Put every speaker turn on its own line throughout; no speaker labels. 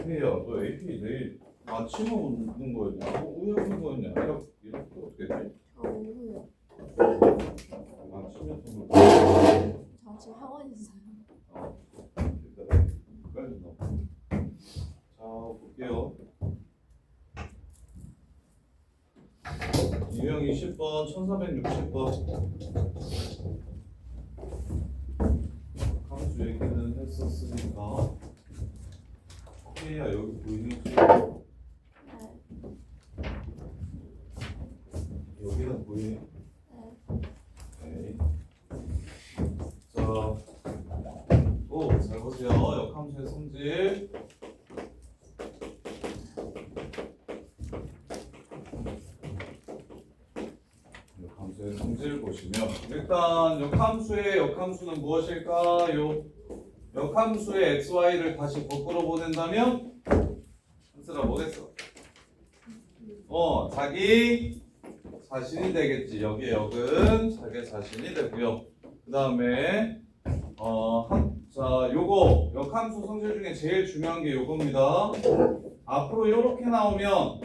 AP야, 너 AP 내일 아침에 오는 거였냐? 오후에 오는 거였냐? 이렇게 어떻게 돼?
오후요.
아침에 오는 거.
저 지금 학원 있어요.
일단 헷갈린다. 자, 볼게요. 유형 20번, 1460번. 함수 얘기는 했었으니까. K야, 여기 보이는 거
네.
여기는 보이네.
네.
오케이. 자, 또 잘 보세요. 역함수의 성질. 역함수의 성질 보시면 일단 역함수는 무엇일까요? 역함수의 xy를 다시 거꾸로 보낸다면 한스라 뭐겠어? 자기 자신이 되겠지. 여기에 역은 자기 자신이 되고요. 그 다음에 자, 요거 역함수 성질 중에 제일 중요한 게 요겁니다. 앞으로 요렇게 나오면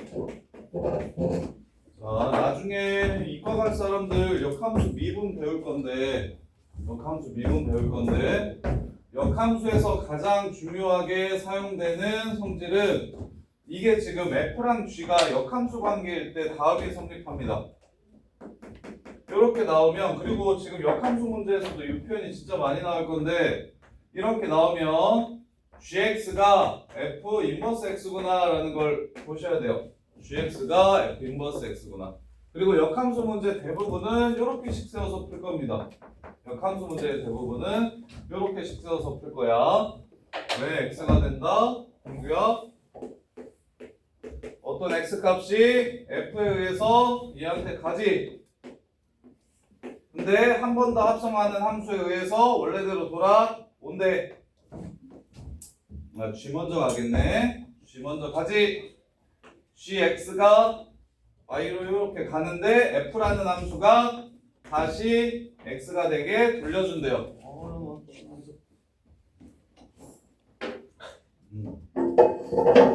자, 나중에 이과 갈 사람들 역함수 미분 배울 건데 역함수에서 가장 중요하게 사용되는 성질은 이게 지금 F랑 G가 역함수 관계일 때 다음이 성립합니다. 이렇게 나오면, 그리고 지금 역함수 문제에서도 이 표현이 진짜 많이 나올 건데 이렇게 나오면 gx가 f 인버스 x구나 라는 걸 보셔야 돼요. gx가 f 인버스 x구나. 그리고 역함수 문제 대부분은 이렇게씩 세워서 풀 겁니다. 역함수 문제의 대부분은 이렇게씩 세워서 풀 거야. 왜 x가 된다? 공규야, 어떤 x값이 f에 의해서 얘한테 가지. 근데 한 번 더 합성하는 함수에 의해서 원래대로 돌아온대. G 먼저 가겠네. G 먼저 가지. gx가 y로 이렇게 가는데 f라는 함수가 다시 x가 되게 돌려준대요.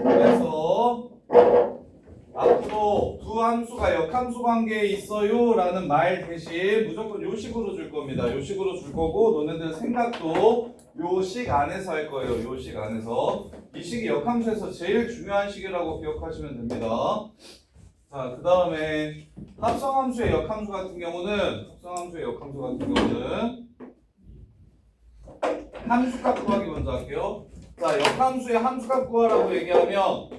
그래서 앞으로 두 함수가 역함수 관계에 있어요 라는 말 대신 무조건 요 식으로 줄 겁니다. 요 식으로 줄 거고, 너네들 생각도 요 식 안에서 할 거예요. 요 식 안에서. 이 식이 역함수에서 제일 중요한 식이라고 기억하시면 됩니다. 자, 그 다음에 합성함수의 역함수 같은 경우는 함수값 구하기 먼저 할게요. 자, 역함수의 함수값 구하라고 얘기하면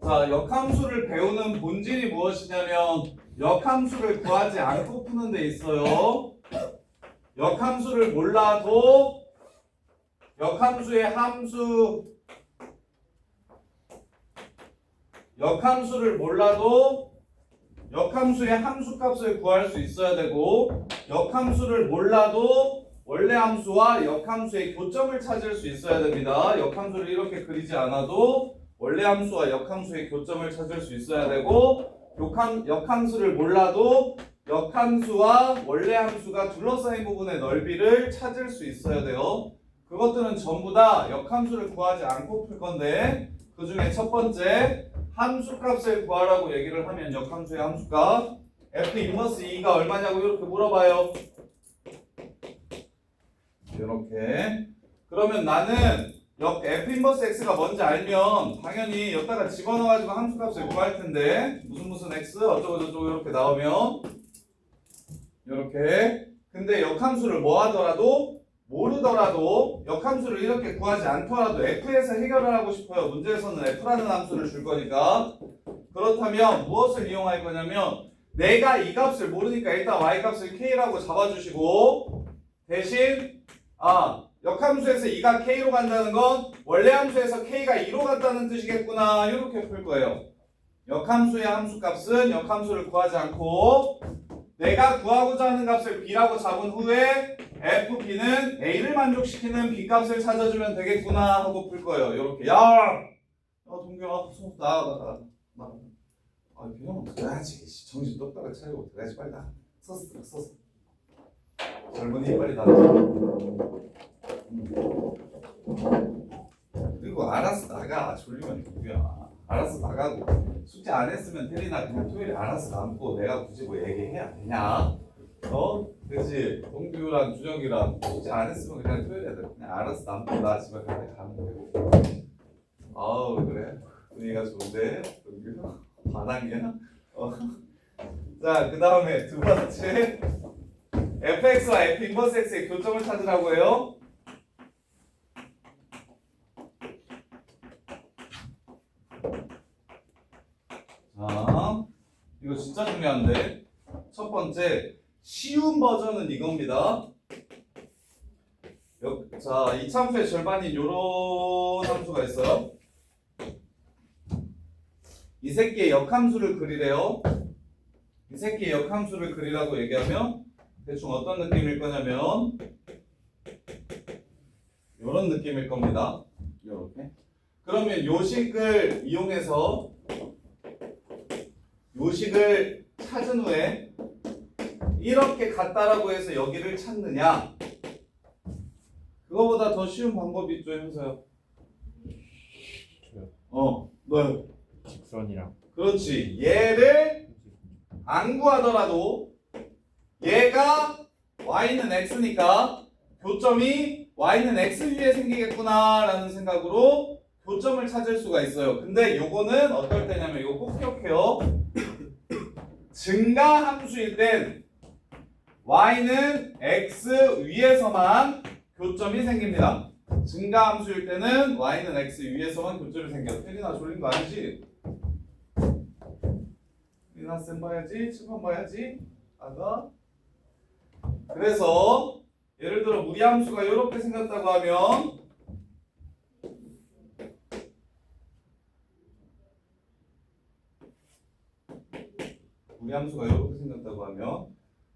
자, 역함수를 배우는 본질이 무엇이냐면 역함수를 구하지 않고 푸는 데 있어요. 역함수를 몰라도 역함수의 함수값을 구할 수 있어야 되고, 역함수를 몰라도 원래 함수와 역함수의 교점을 찾을 수 있어야 됩니다. 역함수를 이렇게 그리지 않아도 원래 함수와 역함수의 교점을 찾을 수 있어야 되고, 역함수를 몰라도 역함수와 원래 함수가 둘러싸인 부분의 넓이를 찾을 수 있어야 돼요. 그것들은 전부 다 역함수를 구하지 않고 풀 건데, 그 중에 첫 번째 함수값을 구하라고 얘기를 하면 역함수의 함수값 f 인버스 2가 얼마냐고 이렇게 물어봐요. 이렇게. 그러면 나는 f 인버스 x가 뭔지 알면 당연히 여기다가 집어넣어가지고 함수값을 구할 텐데, 무슨 x 어쩌고 저쩌고 이렇게 나오면 이렇게. 근데 역함수를 뭐 하더라도 모르더라도 역함수를 이렇게 구하지 않더라도 f에서 해결을 하고 싶어요. 문제에서는 f라는 함수를 줄 거니까. 그렇다면 무엇을 이용할 거냐면, 내가 이 값을 모르니까 일단 y 값을 k라고 잡아주시고, 대신 역함수에서 2가 k로 간다는 건 원래 함수에서 k가 2로 간다는 뜻이겠구나, 이렇게 풀 거예요. 역함수의 함수값은 역함수를 구하지 않고 내가 구하고자 하는 값을 b라고 잡은 후에 fb는 a를 만족시키는 b값을 찾아주면 되겠구나 하고 풀 거예요. 이렇게. 동규야, 나가. 그냥 들어야지. 정신 똑바로 차리고 들어야지. 빨리 나. 서서. 젊은이 빨리 나가. 나가. 졸리면 누구야. 알아서 나가고. 숙제 안 했으면 태린아 그냥 토요일에 알아서 남고 내가 굳이 뭐 얘기해야 되냐? 그치? 동규랑 준혁이랑 숙제 안 했으면 그냥 토요일에 그냥 알아서 남고 나 집에 갈 때 가면 되고. 아우 그래? 분위기가 좋은데? 동규? 반항이야? 자, 그 다음에 두 번째 fx와 f 인버스 x의 교점을 찾으라고 해요. 자, 이거 진짜 중요한데 첫 번째 쉬운 버전은 이겁니다. 자, 이 참수의 절반인 요런 함수가 있어요. 이 새끼의 역함수를 그리래요. 이 새끼의 역함수를 그리라고 얘기하면 대충 어떤 느낌일 거냐면 요런 느낌일 겁니다. 요렇게. 그러면 요식을 이용해서 요식을 찾은 후에 이렇게 같다라고 해서 여기를 찾느냐? 그거보다 더 쉬운 방법이 있죠, 현서요. 너요.
직선이랑
그렇지. 얘를 안 구하더라도 얘가 y는 x니까 교점이 y는 x 위에 생기겠구나라는 생각으로 교점을 찾을 수가 있어요. 근데 요거는 어떨 때냐면 이거 꼭 기억해요. 증가함수일 땐 y는 x 위에서만 교점이 생깁니다. 증가함수일 때는 y는 x 위에서만 교점이 생겨. 태린아 졸린 거 아니지? 태린아 쌤 봐야지? 칠판 봐야지? 아가? 그래서 예를 들어 무리함수가 이렇게 생겼다고 하면 무리함수가 이렇게 생겼다고 하면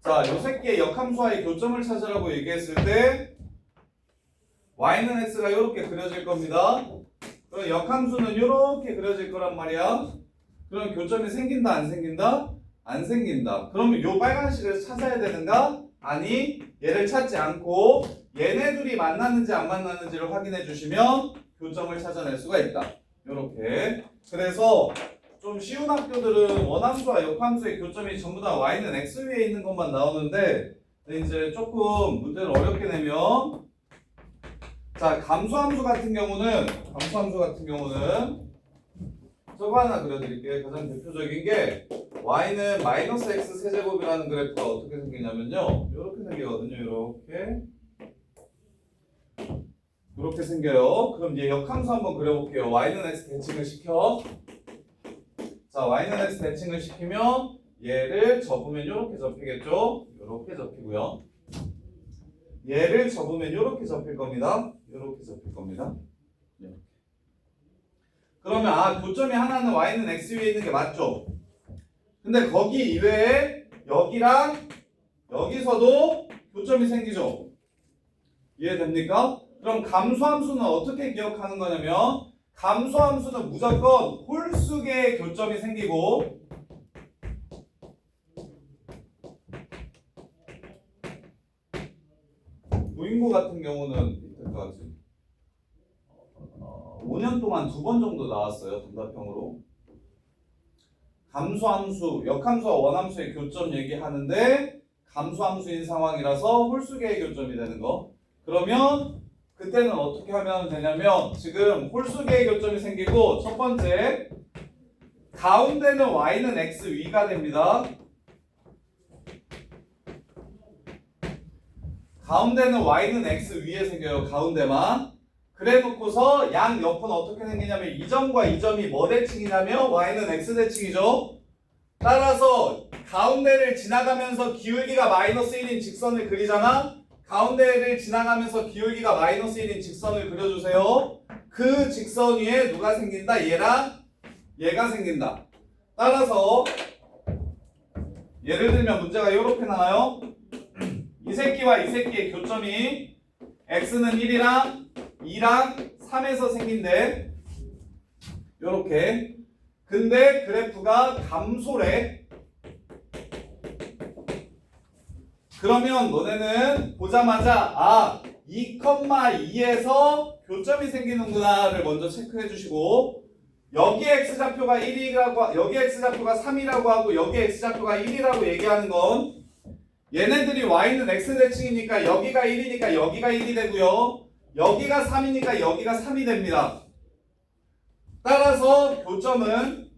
자, 요 새끼의 역함수와의 교점을 찾으라고 얘기했을 때 y는 x가 이렇게 그려질 겁니다. 그럼 역함수는 이렇게 그려질 거란 말이야. 그럼 교점이 생긴다 안 생긴다? 안 생긴다. 그러면 요 빨간식을 찾아야 되는가? 아니, 얘를 찾지 않고 얘네 둘이 만났는지 안 만났는지를 확인해 주시면 교점을 찾아낼 수가 있다. 요렇게. 그래서 좀 쉬운 학교들은 원함수와 역함수의 교점이 전부 다 y는 x 위에 있는 것만 나오는데 이제 조금 문제를 어렵게 내면 자, 감소함수 같은 경우는 저거 하나 그려드릴게요. 가장 대표적인 게 y는 마이너스 x 세제곱이라는 그래프가 어떻게 생기냐면요. 이렇게 생기거든요. 이렇게 생겨요. 그럼 얘 역함수 한번 그려볼게요. y는 x 대칭을 시켜. 자, y는 x 대칭을 시키면 얘를 접으면 이렇게 접히겠죠? 이렇게 접히고요. 얘를 접으면 이렇게 접힐 겁니다. 이렇게 접힐 겁니다. 이렇게. 그러면 교점이 하나는 y는 x 위에 있는 게 맞죠? 근데 거기 이외에 여기랑 여기서도 교점이 생기죠? 이해됩니까? 그럼 감소함수는 어떻게 기억하는 거냐면 감소함수는 무조건 홀수계의 교점이 생기고 무인고 같은 경우는 이때까지 5년 동안 2번 정도 나왔어요. 단답형으로. 감소함수, 역함수와 원함수의 교점 얘기하는데 감소함수인 상황이라서 홀수계의 교점이 되는 거. 그러면 그때는 어떻게 하면 되냐면 지금 홀수계의 교점이 생기고 첫 번째 가운데는 y는 x 위가 됩니다. 가운데는 y는 x 위에 생겨요. 가운데만. 그래 놓고서 양 옆은 어떻게 생기냐면 이 점과 이 점이 뭐 대칭이냐면 y는 x 대칭이죠. 따라서 가운데를 지나가면서 기울기가 마이너스 1인 직선을 그리잖아. 가운데를 지나가면서 기울기가 마이너스 1인 직선을 그려주세요. 그 직선 위에 누가 생긴다? 얘랑 얘가 생긴다. 따라서 예를 들면 문제가 이렇게 나와요. 이 새끼와 이 새끼의 교점이 x는 1이랑 2랑 3에서 생긴대. 요렇게. 근데 그래프가 감소래. 그러면 너네는 보자마자 2,2에서 교점이 생기는구나를 먼저 체크해 주시고 여기 x좌표가 1이라고 여기 x좌표가 3이라고 하고 여기 x좌표가 1이라고 얘기하는 건 얘네들이 y는 x 대칭이니까 여기가 1이니까 여기가 1이 되고요. 여기가 3이니까 여기가 3이 됩니다. 따라서 교점은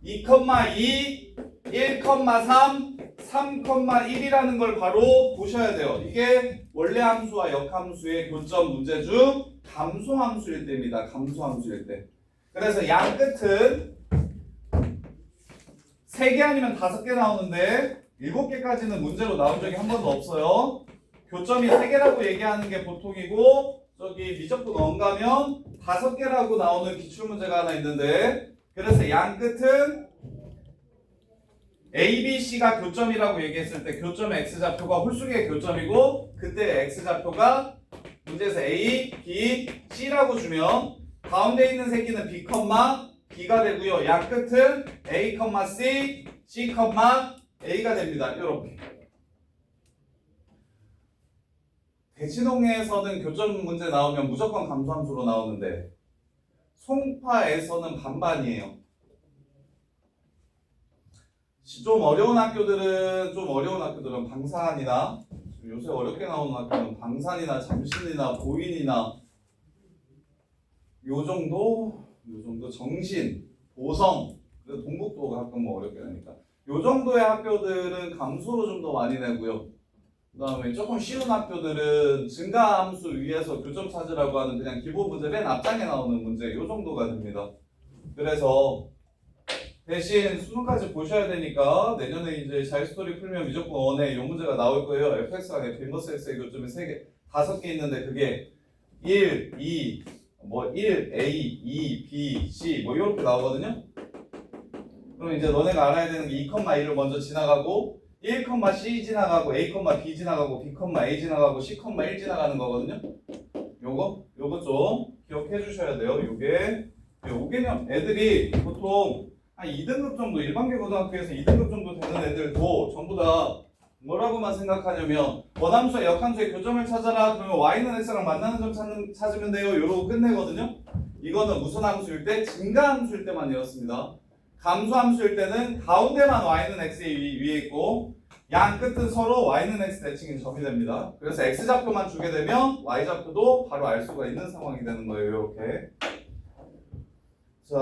2,2, 1,3, 3,1이라는 걸 바로 보셔야 돼요. 이게 원래 함수와 역함수의 교점 문제 중 감소함수일 때입니다. 감소함수일 때. 그래서 양 끝은 3개 아니면 5개 나오는데 7개까지는 문제로 나온 적이 한 번도 없어요. 교점이 3개라고 얘기하는 게 보통이고 저기 미적분 언가면 5개라고 나오는 기출문제가 하나 있는데 그래서 양 끝은 A, B, C가 교점이라고 얘기했을 때 교점의 X좌표가 홀수의 교점이고 그때 X좌표가 문제에서 A, B, C라고 주면 가운데 있는 새끼는 B, B가 되고요. 양 끝은 A, C, C, A가 됩니다. 이렇게. 대치동에서는 교점 문제 나오면 무조건 감소함수로 나오는데 송파에서는 반반이에요. 좀 어려운 학교들은 방산이나 요새 어렵게 나오는 학교는 방산이나 잠신이나 보인이나 요 정도 정신, 보성, 그래도 동북도 가끔 뭐 어렵게 되니까 요 정도의 학교들은 감소로 좀 더 많이 내고요. 그 다음에 조금 쉬운 학교들은 증가함수 위에서 교점 찾으라고 하는 그냥 기본 문제 맨 앞장에 나오는 문제 요 정도가 됩니다. 그래서 대신 수능까지 보셔야 되니까 내년에 이제 자유스토리 풀면 무조건 원에 이 문제가 나올 거예요. fx랑 f 인버스 x의 교점이 3개, 5개 있는데 그게 1, 2, 1, A, 2, B, C 이렇게 나오거든요. 그럼 이제 너네가 알아야 되는 게 2,1을 먼저 지나가고 1,C 지나가고 A, B 지나가고 B, A 지나가고 C, 1 지나가는 거거든요. 요거 좀 기억해 주셔야 돼요. 요게 5개념 애들이 보통 한 2등급 정도 일반계 고등학교에서 2등급 정도 되는 애들도 전부 다 뭐라고만 생각하냐면 원함수와 역함수의 교점을 찾아라. 그러면 y는 x랑 만나는 점 찾으면 돼요. 요러고 끝내거든요. 이거는 무슨 함수일 때? 증가함수일 때만 이렇습니다. 감소함수일 때는 가운데만 y는 x 위에 있고 양 끝은 서로 y는 x 대칭인 점이 됩니다. 그래서 x좌표만 주게 되면 y좌표도 바로 알 수가 있는 상황이 되는 거예요. 이렇게. 자,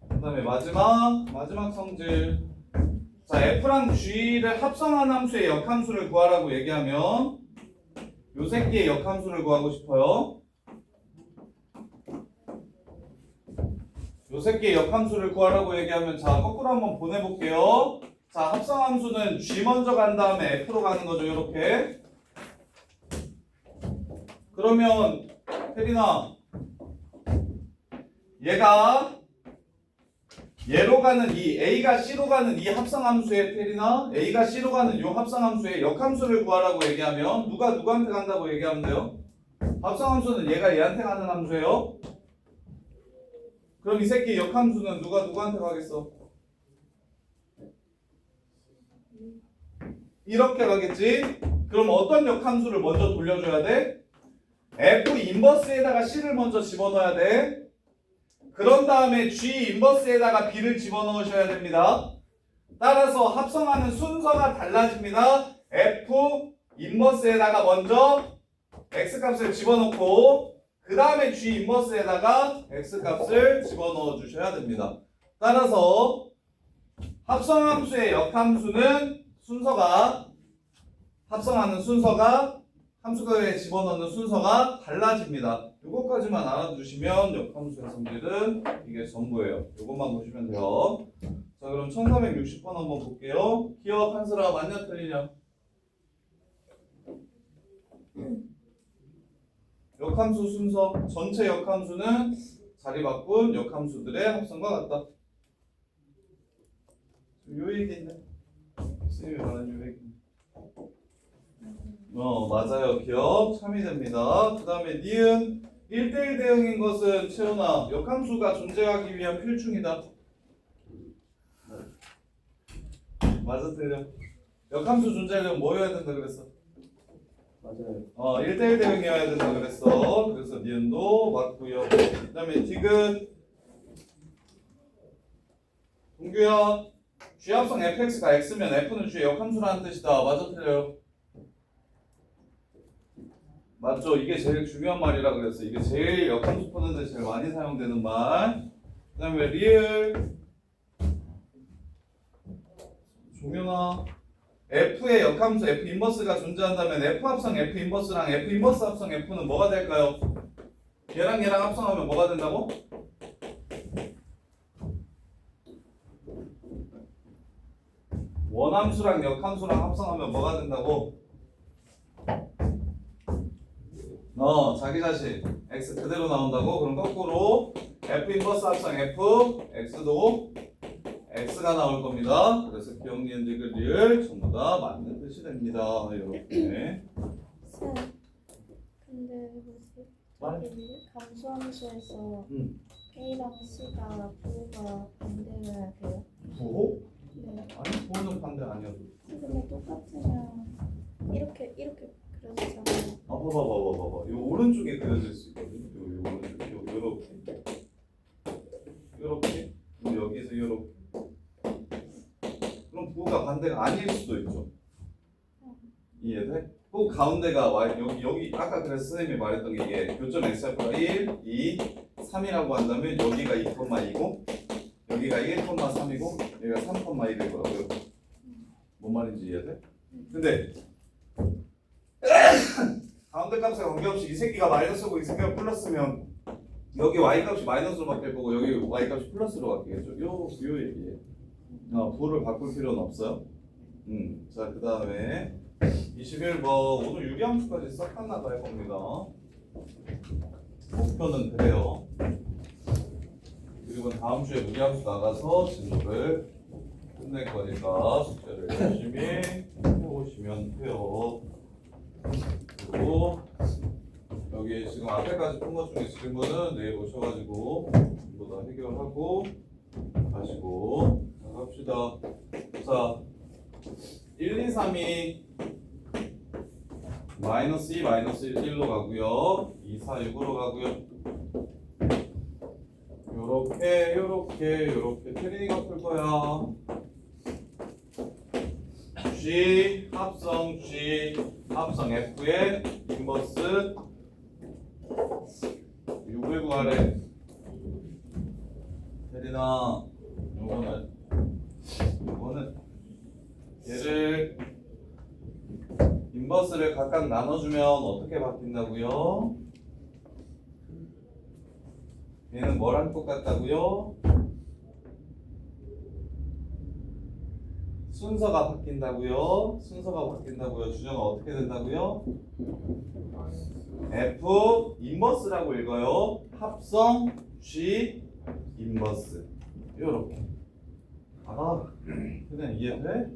그 다음에 마지막 성질. 자, f랑 g를 합성한 함수의 역함수를 구하라고 얘기하면 요 새끼의 역함수를 구하고 싶어요. 요 새끼의 역함수를 구하라고 얘기하면 자, 거꾸로 한번 보내볼게요. 자, 합성함수는 g 먼저 간 다음에 f로 가는 거죠. 이렇게. 그러면 혜린아, 얘로 가는 이 A가 C로 가는 이 합성함수의 테리나 A가 C로 가는 이 합성함수의 역함수를 구하라고 얘기하면 누가 누구한테 간다고 얘기하면 돼요? 합성함수는 얘가 얘한테 가는 함수예요. 그럼 이 새끼 역함수는 누가 누구한테 가겠어? 이렇게 가겠지? 그럼 어떤 역함수를 먼저 돌려줘야 돼? F 인버스에다가 C를 먼저 집어넣어야 돼. 그런 다음에 G 인버스에다가 B를 집어넣으셔야 됩니다. 따라서 합성하는 순서가 달라집니다. F 인버스에다가 먼저 X값을 집어넣고 그 다음에 G 인버스에다가 X값을 집어넣어 주셔야 됩니다. 따라서 합성함수의 역함수는 합성하는 순서가 함수에 집어넣는 순서가 달라집니다. 이것까지만 알아두시면 역함수의 성질은 이게 전부예요. 이것만 보시면 돼요. 자, 그럼 1460번 한번 볼게요. 기억 한스라 맞냐 틀리냐? 역함수 순서, 전체 역함수는 자리 바꾼 역함수들의 합성과 같다. 요 얘기인데 선생님이 말하는 요 얘기. 맞아요. 기억 참이 됩니다. 그 다음에 니은 1대1 대응인 것은 채훈아 역함수가 존재하기 위한 필충이다. 맞아 틀려. 역함수 존재하려면 뭐 해야 된다 그랬어?
맞아요.
1대1 대응이어야 된다 그랬어. 그래서 니은도 맞고요. 그 다음에 디귿. 동규야, G합성 fx가 x면 f는 G의 역함수라는 뜻이다. 맞아 틀려요? 맞죠? 이게 제일 중요한 말이라 그랬어. 이게 제일 역함수 푸는데 제일 많이 사용되는 말. 그 다음에 리을. 종현아, f의 역함수 f 인버스가 존재한다면 f 합성 f 인버스랑 f 인버스 합성 f는 뭐가 될까요? 얘랑 얘랑 합성하면 뭐가 된다고? 원함수랑 역함수랑 합성하면 뭐가 된다고? 자기 자신 x 그대로 나온다고? 그럼 거꾸로 f 인버스 합성 f x도 x가 나올 겁니다. 그래서 기억니은 디귿 리을 전부 다 맞는 뜻이 됩니다. 이렇게.
쌤, 근데 뭐지? 저기 감수함수에서 A랑 C가 부호가 반대여야 돼요?
부호?
네.
아니 부호는 반대 아니어도.
근데 똑같으면 이렇게 그려지잖아요.
봐봐. 요 오른쪽에 그려질 수 있거든요. 요 오른쪽, 요렇게, 여기서 요렇게. 그럼 부호가 반대가 아닐 수도 있죠. 이해돼? 또 가운데가 여기 아까 그래서 선생님이 말했던 게 이게 교점 x좌표가 1, 2, 3이라고 한다면 여기가 2,2고 여기가 1,3이고 여기가 3,1일 거라고요. 뭔 말인지 이해돼? 근데 가운데 값에 관계없이 이 새끼가 마이너스고 이 새끼가 플러스면 여기 y 값이 마이너스로 바뀔 거고 여기 y 값이 플러스로 바뀌겠죠. 요 얘기예요. 부호를 바꿀 필요는 없어요. 자, 그 다음에 21번 오늘 유리함수까지 싹 다 나갈 겁니다. 목표는 그래요. 그리고 다음 주에 무리함수 나가서 진도를 끝낼 거니까 숙제를 열심히 해오시면 돼요. 그리고 여기 지금 앞에까지 푼 것 중에 질문은 내일 오셔가지고 전부 다 해결하고 가시고 합시다. 자, 1, 2, 3이 마이너스 2, 마이너스 1로 가고요. 2, 4, 6으로 가고요. 요렇게 트리니가 풀 거야. G 합성 F의 인버스 6을 구하래. 테리나, 이거는 얘를 인버스를 각각 나눠주면 어떻게 바뀐다고요? 얘는 뭐랑 똑같다고요? 순서가 바뀐다고요? 준영아 어떻게 된다고요? F 인버스라고 읽어요. 합성 G 인버스. 요렇게. 그냥 이해돼?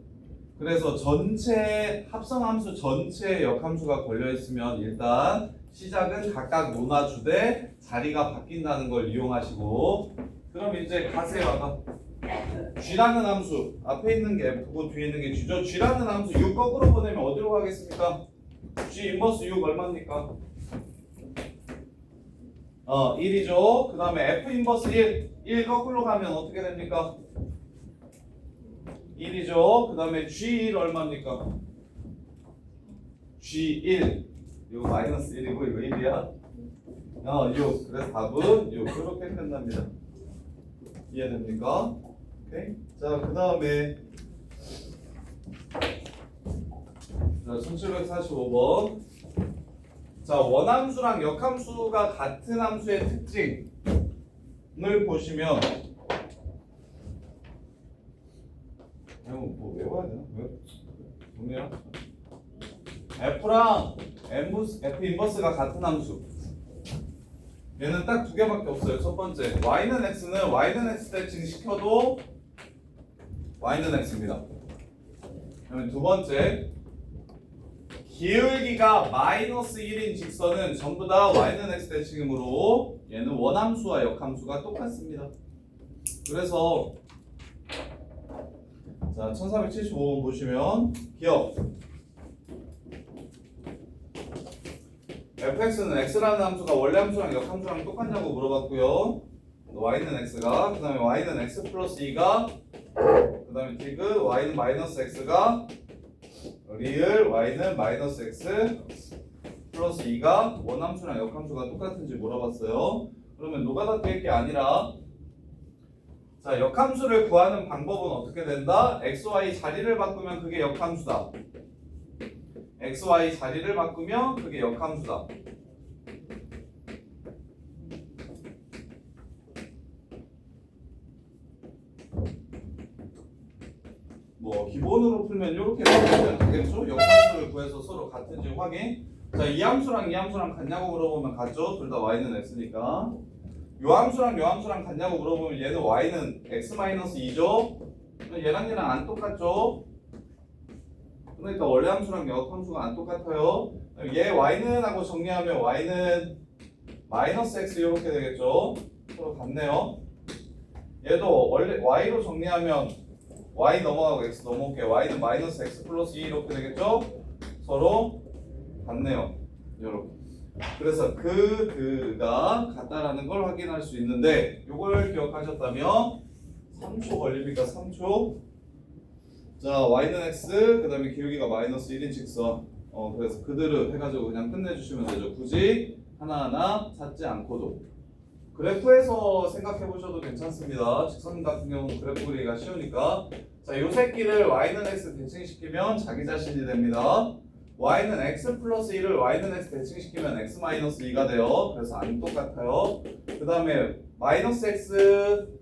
그래서 전체 합성함수 전체 역함수가 걸려 있으면 일단 시작은 각각 논아주되 자리가 바뀐다는 걸 이용하시고, 그럼 이제 가세요. G라는 함수 앞에 있는 게 F고 뒤에 있는 게 G죠. G라는 함수 6 거꾸로 보내면 어디로 가겠습니까? G 인버스 6 얼마입니까? 1이죠. 그 다음에 F 인버스 1 거꾸로 가면 어떻게 됩니까? 1이죠. 그 다음에 G1 얼마입니까? G1 이거 마이너스 1이고 이거 1이야. 6. 그래서 답은 6. 이렇게 끝납니다. 이해됩니까? 오케이. 자, 그 다음에 1745번. 자, 원함수랑 역함수가 같은 함수의 특징을 보시면 뭐 외워야 되나? 정리야. F랑 F 인버스가 같은 함수. 얘는 딱 두 개밖에 없어요. 첫 번째, y는 x는 y는 x 대칭 시켜도 y는 x입니다. 그러면 두 번째, 기울기가 마이너스 1인 직선은 전부 다 y는 x 대칭이므로 얘는 원함수와 역함수가 똑같습니다. 그래서 자, 1475번 보시면 기억 fx는 x라는 함수가 원래 함수랑 역함수랑 똑같냐고 물어봤고요. y는 x가, 그 다음에 y는 x 플러스 2가, 그 다음에 디귿 y는 마이너스 x가, 리을 y는 마이너스 x 플러스 2가 원함수랑 역함수가 똑같은지 물어봤어요. 그러면 노가다 깰 게 아니라, 자, 역함수를 구하는 방법은 어떻게 된다? xy 자리를 바꾸면 그게 역함수다. xy 자리를 바꾸면 그게 역함수다. 뭐 기본으로 풀면 이렇게 풀면 되겠죠? 역함수를 구해서 서로 같은지 확인. 자, 이 함수랑 이 함수랑 같냐고 물어보면 같죠? 둘 다 y는 x니까. 요 함수랑 요 함수랑 같냐고 물어보면 얘는 y는 x-2죠? 얘랑 얘랑 안 똑같죠? 그러니까 원래 함수랑 역함수가 안 똑같아요. 얘 y는 하고 정리하면 y는 마이너스 x 이렇게 되겠죠? 서로 같네요. 얘도 원래 y로 정리하면 y 넘어가고 x 넘어올게. y는 마이너스 x 플러스 2 이렇게 되겠죠? 서로 같네요. 이렇게. 그래서 그가 같다라는 걸 확인할 수 있는데 이걸 기억하셨다면 3초 걸립니까? 3초. 자, y는 x, 그 다음에 기울기가 마이너스 1인 직선. 그래서 그대로 해가지고 그냥 끝내주시면 되죠. 굳이 하나하나 찾지 않고도. 그래프에서 생각해 보셔도 괜찮습니다. 직선 같은 경우는 그래프 그리기가 쉬우니까. 자, 요 새끼를 y는 x 대칭시키면 자기 자신이 됩니다. y는 x 플러스 1을 y는 x 대칭시키면 x 마이너스 2가 돼요. 그래서 안 똑같아요. 그 다음에 마이너스 x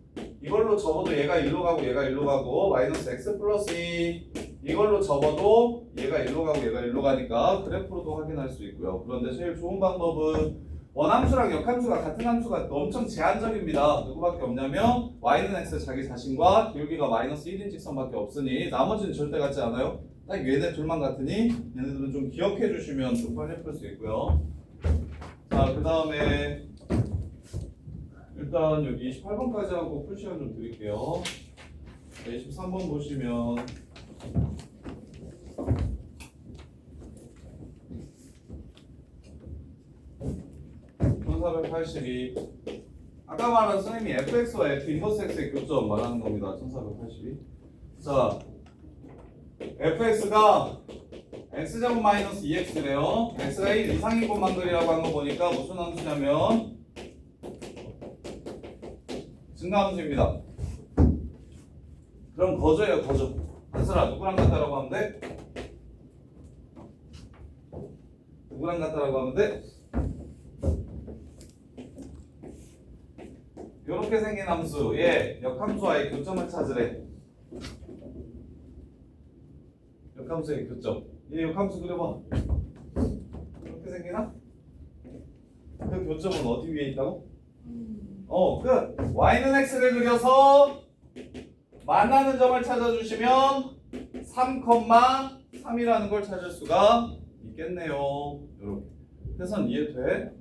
이걸로 접어도 얘가 1로 가고 얘가 1로 가고 마이너스 x 플러스 2 이걸로 접어도 얘가 1로 가고 얘가 1로 가니까 그래프로도 확인할 수 있고요. 그런데 제일 좋은 방법은 원함수랑 역함수가 같은 함수가 엄청 제한적입니다. 누구밖에 없냐면 y는 x 자기 자신과 기울기가 마이너스 1인 직선밖에 없으니 나머지는 절대 같지 않아요. 딱 얘네 둘만 같으니 얘네들은 좀 기억해 주시면 좀 빨리 풀 수 있고요. 자, 그 다음에 일단 여기 28번까지 하고 풀 시간 좀 드릴게요. 23번 보시면 (1482) 아까 말한 선생님이 fx와 f 인버스 x의 교점 말하는 겁니다. 1482. 자, fx가 x제곱 마이너스 2x래요. x가 1 이상인 것만 그리라고 한 거 보니까 무슨 함수냐면 증가함수입니다. 그럼 거저예요, 거저. 한슬아, 누구랑 같다라고 하면 돼? 누구랑 같다라고 하면 돼? 이렇게 생긴 함수, 예, 역함수와의 교점을 찾으래. 역함수의 교점. 얘 역함수 그려봐. 이렇게 생기나? 그 교점은 어디 위에 있다고? 끝. y는 x를 그려서 만나는 점을 찾아주시면 3,3이라는 걸 찾을 수가 있겠네요. 이렇게. 해선 이해돼?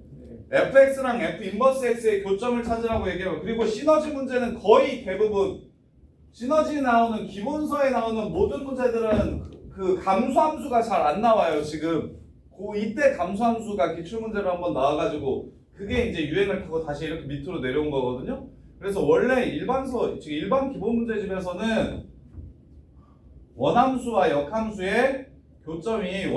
fx랑 f 인버스 x의 교점을 찾으라고 얘기해요. 그리고 시너지 문제는 거의 대부분 시너지 나오는 기본서에 나오는 모든 문제들은 그 감수함수가 잘 안 나와요. 지금 이때 감수함수가 기출문제로 한번 나와가지고 그게 이제 유행을 타고 다시 이렇게 밑으로 내려온 거거든요. 그래서 원래 일반 기본 문제집에서는 원함수와 역함수의 교점이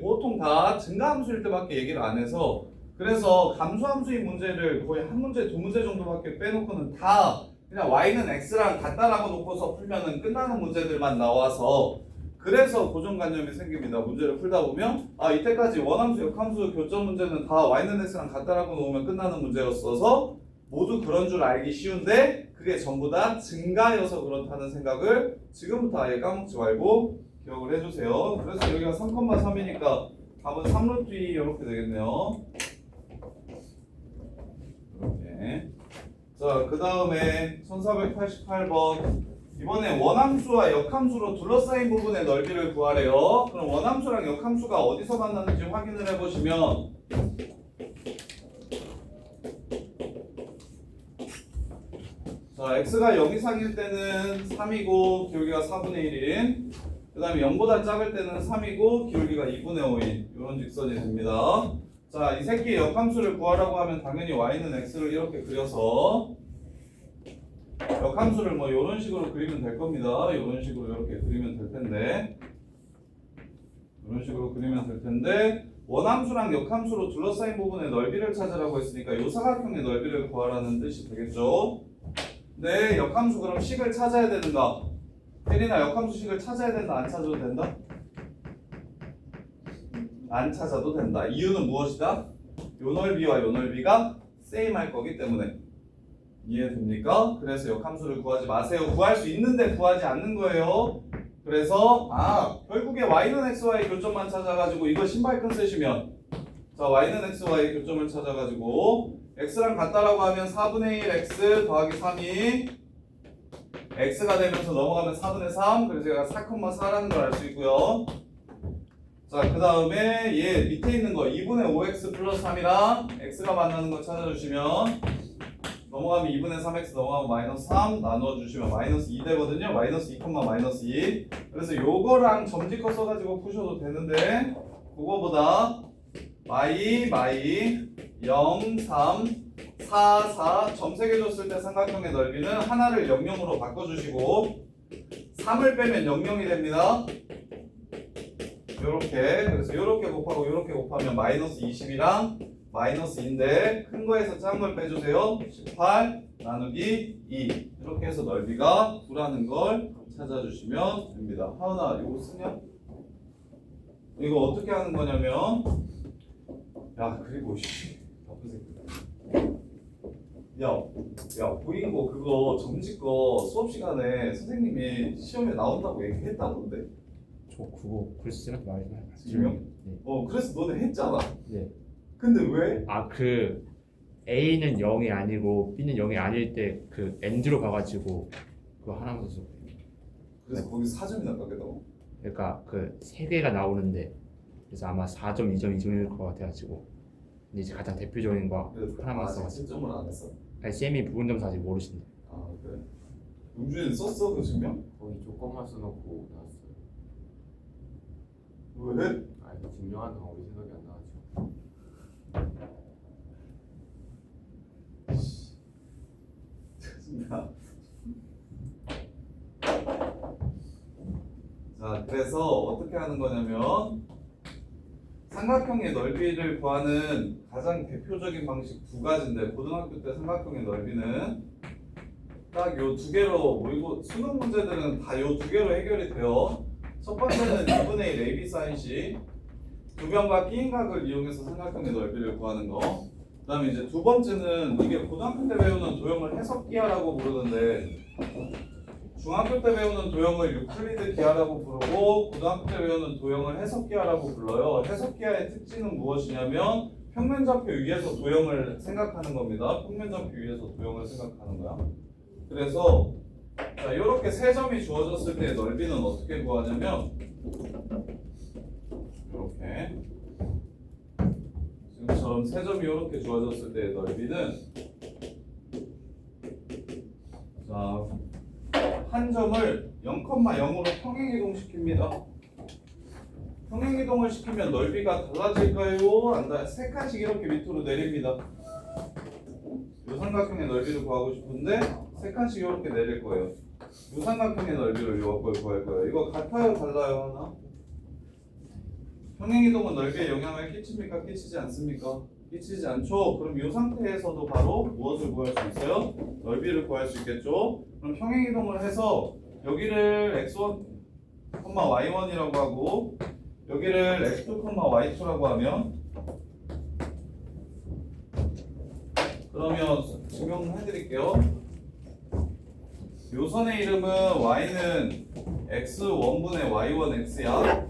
보통 다 증가함수일 때밖에 얘기를 안 해서, 그래서 감수함수인 문제를 거의 한 문제, 두 문제 정도밖에 빼놓고는 다 그냥 y는 x랑 같다라고 놓고서 풀면은 끝나는 문제들만 나와서, 그래서 고정관념이 생깁니다. 문제를 풀다 보면 이때까지 원함수, 역함수 교점 문제는 다 y는 x랑 같다라고 놓으면 끝나는 문제였어서 모두 그런 줄 알기 쉬운데 그게 전부 다 증가여서 그렇다는 생각을 지금부터 아예 까먹지 말고 기억을 해주세요. 그래서 여기가 3,3이니까 답은 3루트 2 이렇게 되겠네요. 이렇게. 자, 그 다음에 1488번. 이번에 원함수와 역함수로 둘러싸인 부분의 넓이를 구하래요. 그럼 원함수랑 역함수가 어디서 만나는지 확인을 해보시면 자, x가 0 이상일 때는 3이고 기울기가 4분의 1인 그 다음에 0보다 작을 때는 3이고 기울기가 2분의 5인 이런 직선이 됩니다. 자, 이 새끼의 역함수를 구하라고 하면 당연히 y는 x를 이렇게 그려서 역함수를 뭐 이런 식으로 그리면 될 겁니다. 이런 식으로 이렇게 그리면 될 텐데 이런 식으로 그리면 될 텐데 원함수랑 역함수로 둘러싸인 부분의 넓이를 찾으라고 했으니까 이 사각형의 넓이를 구하라는 뜻이 되겠죠. 네, 역함수 그럼 식을 찾아야 되는가? 혜린아, 역함수 식을 찾아야 된다, 안 찾아도 된다? 안 찾아도 된다. 이유는 무엇이다? 요 넓이와 요 넓이가 세임 할 거기 때문에. 이해됩니까? 그래서 역함수를 구하지 마세요. 구할 수 있는데 구하지 않는 거예요. 그래서 결국에 y는 xy 교점만 찾아가지고 이거 신발끈 쓰시면 자, y는 xy 교점을 찾아가지고 x랑 같다라고 하면 4분의 1 x 더하기 3이 x가 되면서 넘어가면 4분의 3 그래서 얘가 4,4라는 걸 알 수 있고요. 자, 그 다음에 얘 밑에 있는 거 2분의 5x 플러스 3이랑 x가 만나는 거 찾아주시면 넘어가면 2분의 3x 넘어가면 마이너스 3 나누어주시면 마이너스 2 되거든요. 마이너스 2, 마이너스 2 그래서 요거랑 점지껏 써가지고 푸셔도 되는데 그거보다 마이 0, 3, 4, 4 점색해줬을 때 삼각형의 넓이는 하나를 0,0으로 바꿔주시고 3을 빼면 0,0이 됩니다. 요렇게 그래서 요렇게 곱하고 요렇게 곱하면 마이너스 20이랑 마이너스 2인데 큰 거에서 작은 걸 빼주세요. 18 나누기 2 이렇게 해서 넓이가 9라는 걸 찾아주시면 됩니다. 하은아 이거 쓰냐? 이거 어떻게 하는 거냐면 야 그리고 나쁜 새끼 야 보인 거 그거 점지 거 수업 시간에 선생님이 시험에 나온다고 얘기했다던데.
저 그거 글씨 쓰면서 많이
분명?
네.
그래서 너네 했잖아.
네.
근데 왜?
그 A는 0이 아니고 B는 0이 아닐 때 그 엔드로 가가지고 그거 하나만 써서
그래서 거기 4점이나 깎겠다고?
그러니까 그 세 개가 나오는데 그래서 아마 4점, 2점, 2점일 것 같아가지고 근데 이제 가장 대표적인 거 하나만 써가지고
7점을 안 했어?
아니 쌤이 부분점수 아직 모르신대.
아 그래? 용준이 썼어 그 증명?
거기 조건만 써놓고 나왔어요.
왜?
아니 그 증명한 방법이 생각이 안 나가지고.
짜증나. 자, 그래서 어떻게 하는 거냐면 삼각형의 넓이를 구하는 가장 대표적인 방식 두 가지인데 고등학교 때 삼각형의 넓이는 딱 요 두 개로 모이고 수능 문제들은 다 요 두 개로 해결이 돼요. 첫 번째는 2분의 1 AB 사인식 두 변과 끼인각을 이용해서 삼각형의 넓이를 구하는 거. 그 다음에 이제 두 번째는 이게 고등학교 때 배우는 도형을 해석기하라고 부르는데 중학교 때 배우는 도형을 유클리드 기하라고 부르고 고등학교 때 배우는 도형을 해석기하라고 불러요. 해석기하의 특징은 무엇이냐면 평면좌표 위에서 도형을 생각하는 겁니다. 평면좌표 위에서 도형을 생각하는 거야. 그래서 자, 이렇게 세 점이 주어졌을 때 넓이는 어떻게 구하냐면 이렇게 지금처럼 세 점이 이렇게 주어졌을 때 넓이는 자, 한 점을 0,0으로 평행이동시킵니다. 평행이동을 시키면 넓이가 달라질까요? 안 달? 세 칸씩 이렇게 밑으로 내립니다. 이 삼각형의 넓이를 구하고 싶은데 세 칸씩 이렇게 내릴 거예요. 이 삼각형의 넓이를 구할 거예요. 이거 같아요, 달라요, 하나? 평행이동은 넓이에 영향을 끼칩니까? 끼치지 않습니까? 끼치지 않죠. 그럼 이 상태에서도 바로 무엇을 구할 수 있어요? 넓이를 구할 수 있겠죠. 그럼 평행이동을 해서 여기를 x1, y1이라고 하고 여기를 x2, y2라고 하면 그러면 증명해드릴게요. 요 선의 이름은 y는 x1분의 y1 x야.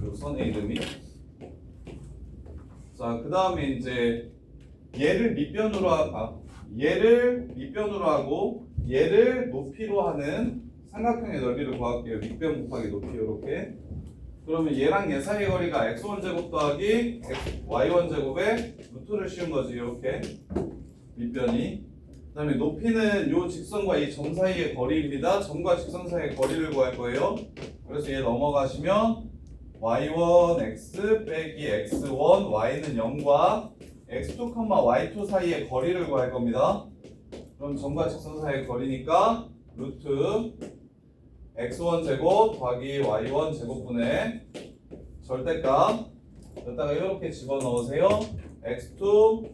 요 선의 이름이. 자, 그 다음에 이제 얘를 밑변으로 하고 얘를 높이로 하는 삼각형의 넓이를 구할게요. 밑변 곱하기 높이 이렇게. 그러면 얘랑 얘 사이의 거리가 x1 제곱 더하기 y1 제곱에 루트를 씌운 거지 이렇게 밑변이. 그다음에 높이는 요 직선과 이 점 사이의 거리입니다. 점과 직선 사이의 거리를 구할 거예요. 그래서 얘 넘어가시면 y1 x 빼기 x1 y는 0과 x2, y2 사이의 거리를 구할 겁니다. 그럼 점과 직선 사이의 거리니까 루트 x1 제곱 더하기 y1 제곱분의 절대값 여기다가 이렇게 집어넣으세요. x2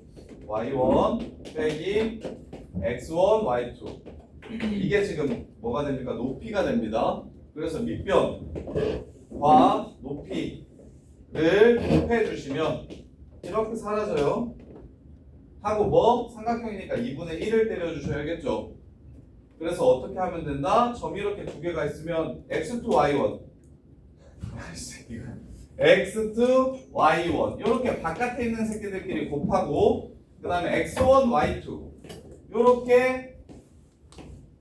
y1 빼기 x1 y2 이게 지금 뭐가 됩니까? 높이가 됩니다. 그래서 밑변과 높이를 곱해 주시면 이렇게 사라져요. 하고 뭐? 삼각형이니까 2분의 1을 때려 주셔야겠죠. 그래서 어떻게 하면 된다? 점이 이렇게 두 개가 있으면 x2 y1 x2 y1 이렇게 바깥에 있는 새끼들끼리 곱하고 그 다음에 x1 y2 이렇게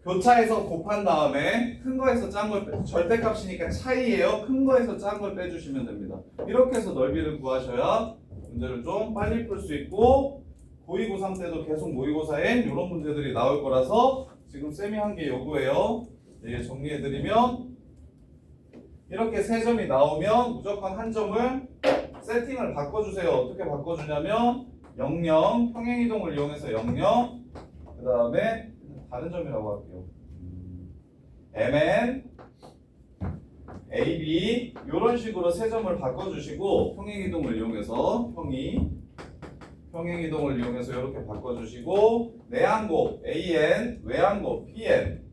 교차해서 곱한 다음에 큰 거에서 짠 걸 절대값이니까 차이예요. 큰 거에서 짠 걸 빼주시면 됩니다. 이렇게 해서 넓이를 구하셔야 문제를 좀 빨리 풀 수 있고 고2 고3 때도 계속 모의고사엔 이런 문제들이 나올 거라서 지금 쌤이 한 게 요거예요. 네, 정리해드리면 이렇게 세 점이 나오면 무조건 한 점을 세팅을 바꿔주세요. 어떻게 바꿔주냐면 00 평행이동을 이용해서 00 그 다음에 다른 점이라고 할게요. MN AB 이런 식으로 세 점을 바꿔주시고 평행이동을 이용해서 평행이동을 이용해서 이렇게 바꿔주시고 내항곱 AN 외항곱 PN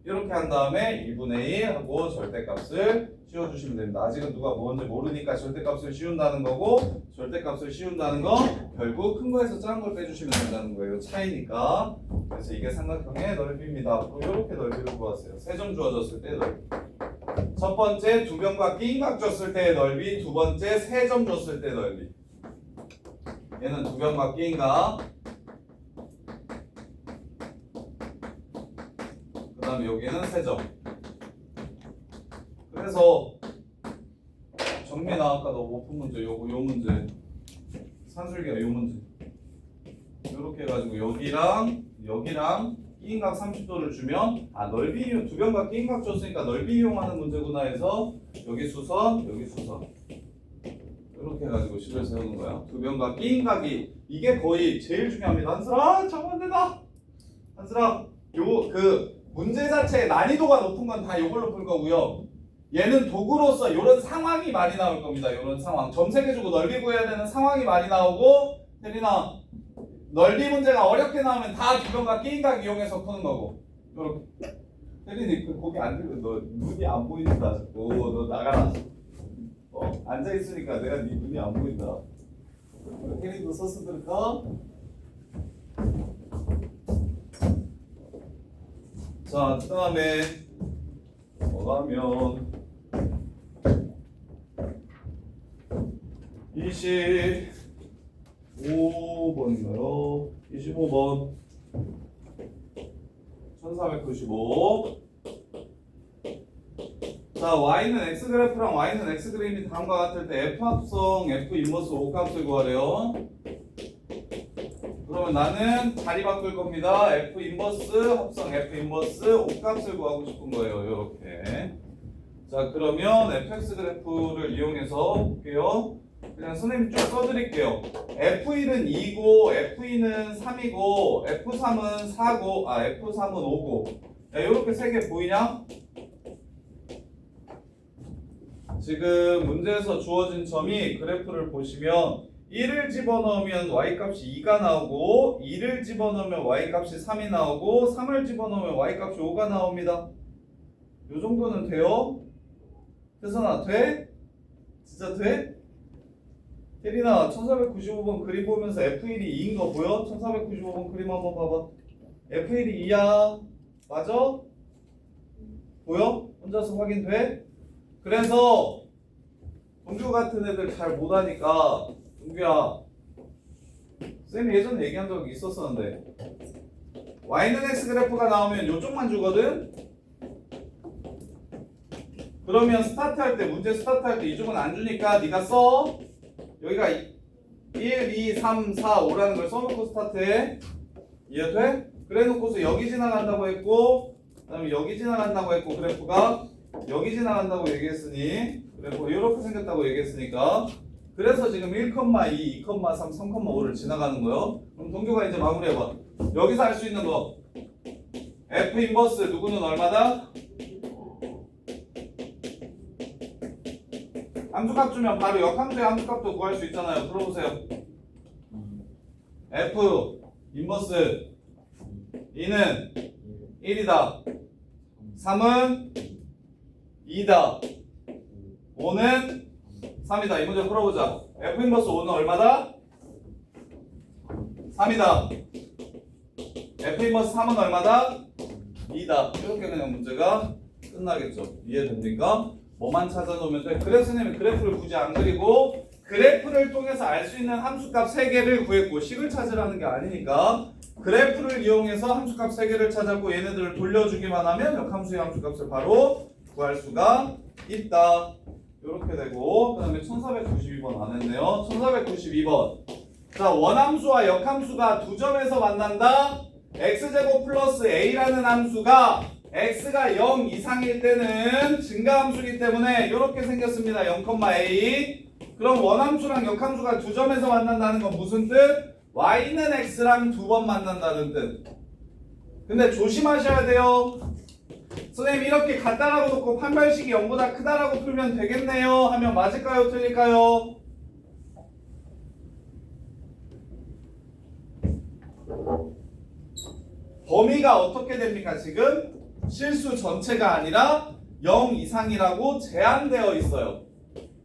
이렇게 한 다음에 1분의 1 하고 절대값을 씌워주시면 됩니다. 아직은 누가 뭔지 모르니까 절대값을 씌운다는 거고 절대값을 씌운다는 건 결국 큰 거에서 작은 걸 빼주시면 된다는 거예요. 차이니까. 그래서 이게 삼각형의 넓이입니다. 이렇게 넓이를 구하세요. 세 점 주어졌을 때 넓이. 첫 번째 두 변과 끼인각 줬을 때의 넓이, 두 번째 세 점 줬을 때 넓이. 얘는 두 변과 끼인각. 그 다음에 여기는 세 점. 그래서 정민아 아까 너 못 푼 문제 요거 요 문제 산술기가 요 문제 요렇게 해가지고 여기랑 끼인각 30도를 주면 아 넓이 이용 두 변과 끼인각 줬으니까 넓이 이용하는 문제구나 해서 여기 수선 이렇게 해가지고 식을 세우는 거야. 두 변과 끼인각이 이게 거의 제일 중요합니다. 한슬아 참 안된다. 한슬아 요 그 문제 자체의 난이도가 높은 건 다 이걸로 풀 거고요. 얘는 도구로서 이런 상황이 많이 나올 겁니다. 이런 상황. 점 3개 주고 넓이 구해야 되는 상황이 많이 나오고 혜린아 넓이 문제가 어렵게 나오면 다 두 변과 끼인각 이용해서 푸는 거고 이렇게. 혜린이 그 거기 앉으면 너 눈이 안 보인다 자꾸. 너 나가라. 앉아있으니까 내가 네 눈이 안 보인다. 혜린도 서스 들을까? 자, 그 다음에 뭐가면 25번인가요? 25번 1495. 자, y는 x 그래프랑 y는 x 그림이 다음과 같을 때 f 합성 f 인버스 5값을 구하래요. 그러면 나는 자리 바꿀 겁니다. f 인버스 합성 f 인버스 5값을 구하고 싶은 거예요. 이렇게. 자, 그러면 fx 그래프를 이용해서 볼게요. 그냥 선생님 쭉 써드릴게요. f1은 2고 f2는 3이고 f3은 4고 f3은 5고 야, 이렇게 세 개 보이냐? 지금 문제에서 주어진 점이 그래프를 보시면 1을 집어넣으면 y값이 2가 나오고 2를 집어넣으면 y값이 3이 나오고 3을 집어넣으면 y값이 5가 나옵니다. 요 정도는 돼요? 태선아 돼? 진짜 돼? 혜린아 1495번 그림 보면서 F1이 2인 거 보여? 1495번 그림 한번 봐봐. F1이 2야. 맞아? 보여? 혼자서 확인돼? 그래서 동규 같은 애들 잘 못하니까 동규야 쌤이 예전에 얘기한 적이 있었었는데 y는 x 그래프가 나오면 요쪽만 주거든? 그러면 스타트할 때 문제 스타트할 때 이쪽은 안 주니까 네가 써. 여기가 1, 2, 3, 4, 5라는 걸 써놓고 스타트해. 이해돼? 그래 놓고서 여기 지나간다고 했고 그다음에 여기 지나간다고 했고 그래프가 여기 지나간다고 얘기했으니 그래프 이렇게 생겼다고 얘기했으니까 그래서 지금 1,2, 2,3, 3,5를 지나가는 거예요. 그럼 동규가 이제 마무리해봐. 여기서 할 수 있는 거 F 인버스 누구는 얼마다? 함수값 주면 바로 역함수의 함수값도 구할 수 있잖아요. 들어보세요. F 인버스 2는 1이다. 3은 2다. 5는 3이다. 이 문제 풀어보자. F 인버스 5는 얼마다? 3이다. F 인버스 3은 얼마다? 2다. 이렇게 그냥 문제가 끝나겠죠. 이해됩니까? 뭐만 찾아놓으면 돼. 그래서 선생님이 그래프를 굳이 안 그리고 그래프를 통해서 알 수 있는 함수값 3개를 구했고 식을 찾으라는 게 아니니까 그래프를 이용해서 함수값 3개를 찾았고 얘네들을 돌려주기만 하면 역함수의 함수값을 바로 구할 수가 있다. 이렇게 되고 그 다음에 1492번 안 했네요. 1492번 자 원함수와 역함수가 두 점에서 만난다. x제곱 플러스 a라는 함수가 x가 0 이상일 때는 증가함수이기 때문에 이렇게 생겼습니다. 0,a 그럼 원함수랑 역함수가 두 점에서 만난다는 건 무슨 뜻? y는 x랑 두 번 만난다는 뜻. 근데 조심하셔야 돼요. 선생님 이렇게 같다라고 놓고 판별식이 0보다 크다라고 풀면 되겠네요 하면 맞을까요? 틀릴까요? 범위가 어떻게 됩니까? 지금 실수 전체가 아니라 0 이상이라고 제한되어 있어요.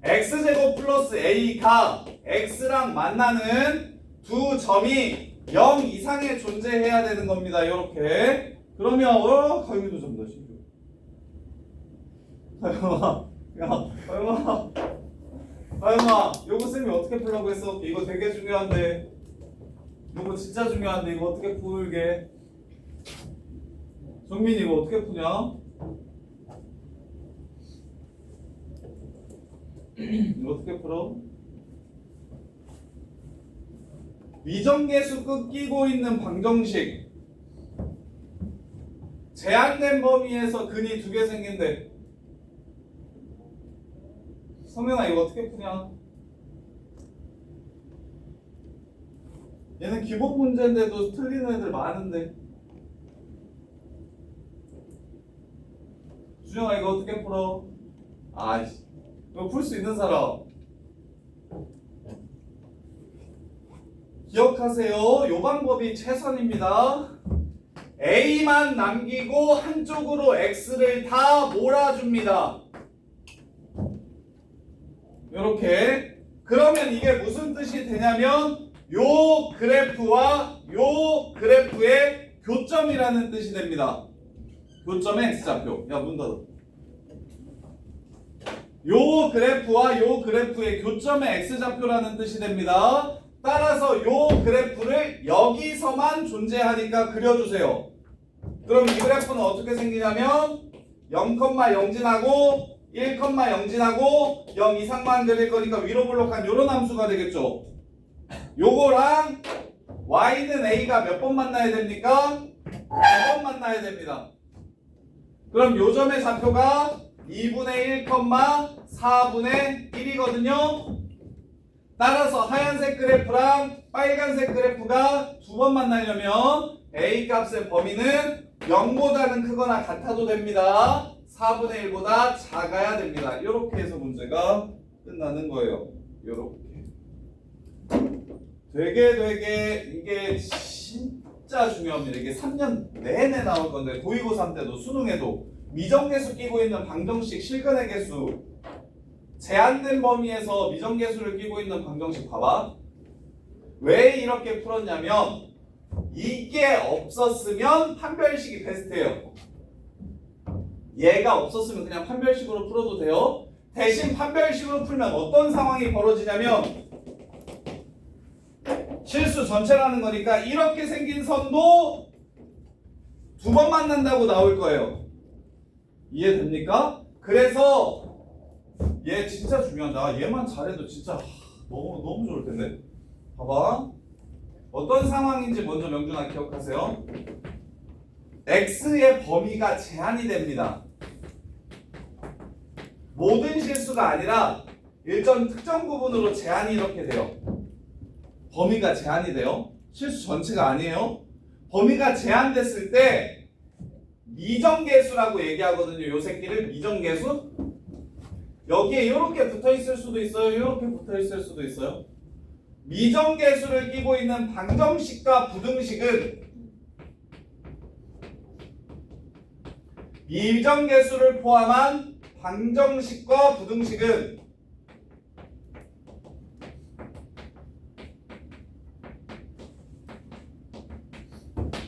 x제곱 플러스 a가 x랑 만나는 두 점이 0 이상에 존재해야 되는 겁니다. 이렇게 그러면 가영이도 좀 더 신기해. 가영아 요거 쌤이 어떻게 풀라고 했어? 이거 되게 중요한데 이거 진짜 중요한데 이거 어떻게 풀게? 정민이 이거 어떻게 푸냐? 이거 어떻게 풀어? 미정계수 끊기고 있는 방정식 제한된 범위에서 근이 두 개 생긴대. 성현아 이거 어떻게 푸냐? 얘는 기본 문제인데도 틀리는 애들 많은데. 주영아 이거 어떻게 풀어? 아이씨 이거 풀 수 있는 사람 기억하세요. 요 방법이 최선입니다. A만 남기고 한쪽으로 X를 다 몰아줍니다. 요렇게 그러면 이게 무슨 뜻이 되냐면 요 그래프와 요 그래프의 교점이라는 뜻이 됩니다. 교점의 X좌표. 야 문 닫아. 요 그래프와 요 그래프의 교점의 X좌표라는 뜻이 됩니다. 따라서 요 그래프를 여기서만 존재하니까 그려주세요. 그럼 이 그래프는 어떻게 생기냐면 0,0 지나고 1,0 지나고 0 이상만 그릴 거니까 위로 블록한 요런 함수가 되겠죠. 요거랑 y는 a가 몇 번 만나야 됩니까? 2번 만나야 됩니다. 그럼 요 점의 좌표가 2분의 1, 4분의 1이거든요. 따라서 하얀색 그래프랑 빨간색 그래프가 두 번 만나려면 a 값의 범위는 0보다는 크거나 같아도 됩니다. 4분의 1보다 작아야 됩니다. 이렇게 해서 문제가 끝나는 거예요. 이렇게. 되게 이게 진짜 중요합니다. 이게 3년 내내 나올 건데 고이고3 때도 수능에도 미정계수 끼고 있는 방정식 실근의 개수 제한된 범위에서 미정계수를 끼고 있는 방정식 봐봐. 왜 이렇게 풀었냐면 이게 없었으면 판별식이 베스트예요. 얘가 없었으면 그냥 판별식으로 풀어도 돼요. 대신 판별식으로 풀면 어떤 상황이 벌어지냐면 실수 전체라는 거니까 이렇게 생긴 선도 두 번 만난다고 나올 거예요. 이해됩니까? 그래서 얘 진짜 중요하다. 얘만 잘해도 진짜 너무 좋을 텐데. 봐봐. 어떤 상황인지 먼저 명준아 기억하세요. x의 범위가 제한이 됩니다. 모든 실수가 아니라 일정 특정 부분으로 제한이 이렇게 돼요. 범위가 제한이 돼요. 실수 전체가 아니에요. 범위가 제한됐을 때 미정계수라고 얘기하거든요. 요 새끼를 미정계수. 여기에 이렇게 붙어 있을 수도 있어요. 이렇게 붙어 있을 수도 있어요. 미정계수를 끼고 있는 방정식과 부등식은 미정계수를 포함한 방정식과 부등식은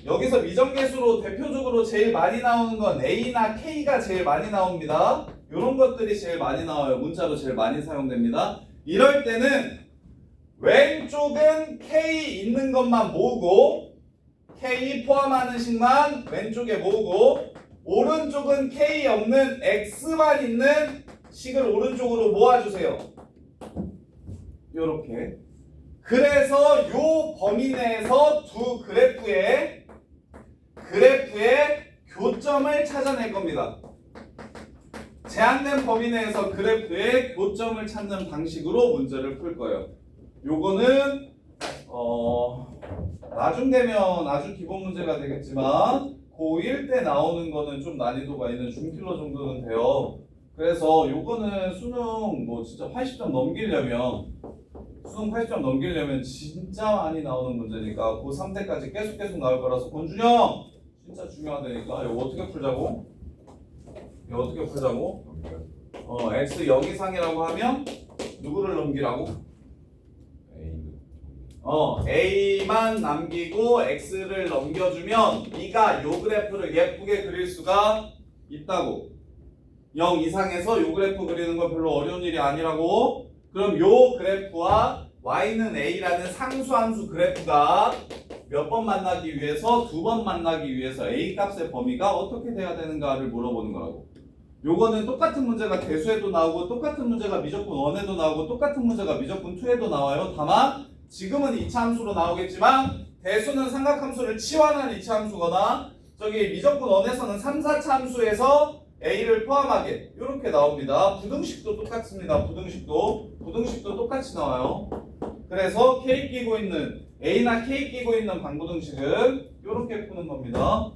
여기서 미정계수로 대표적으로 제일 많이 나오는 건 A나 K가 제일 많이 나옵니다. 이런 것들이 제일 많이 나와요. 문자로 제일 많이 사용됩니다. 이럴 때는 왼쪽은 K 있는 것만 모으고 K 포함하는 식만 왼쪽에 모으고 오른쪽은 K 없는 X만 있는 식을 오른쪽으로 모아주세요. 요렇게. 그래서 요 범위 내에서 두 그래프의 교점을 찾아낼 겁니다. 제한된 범위 내에서 그래프의 교점을 찾는 방식으로 문제를 풀 거예요. 요거는 나중 되면 아주 기본 문제가 되겠지만 고1 때 나오는 거는 좀 난이도가 있는 중킬러 정도는 돼요. 그래서 요거는 수능 뭐 진짜 80점 넘기려면 진짜 많이 나오는 문제니까 고3 때까지 계속 나올 거라서 권준영 진짜 중요하다니까. 이거 어떻게 풀자고? x 0 이상이라고 하면 누구를 넘기라고? a만 남기고 x를 넘겨주면 네가 요 그래프를 예쁘게 그릴 수가 있다고. 0 이상에서 요 그래프 그리는 건 별로 어려운 일이 아니라고. 그럼 요 그래프와 y는 a라는 상수함수 그래프가 몇 번 만나기 위해서 두 번 만나기 위해서 a 값의 범위가 어떻게 돼야 되는가를 물어보는 거라고. 요거는 똑같은 문제가 대수에도 나오고 똑같은 문제가 미적분 1에도 나오고 똑같은 문제가 미적분 2에도 나와요. 다만 지금은 이차함수로 나오겠지만 대수는 삼각함수를 치환한 이차함수거나 저기 미적분 1에서는 3, 4차 함수에서 a를 포함하게 이렇게 나옵니다. 부등식도 똑같습니다. 부등식도 똑같이 나와요. 그래서 K 끼고 있는 A나 K 끼고 있는 방부등식은 이렇게 푸는 겁니다.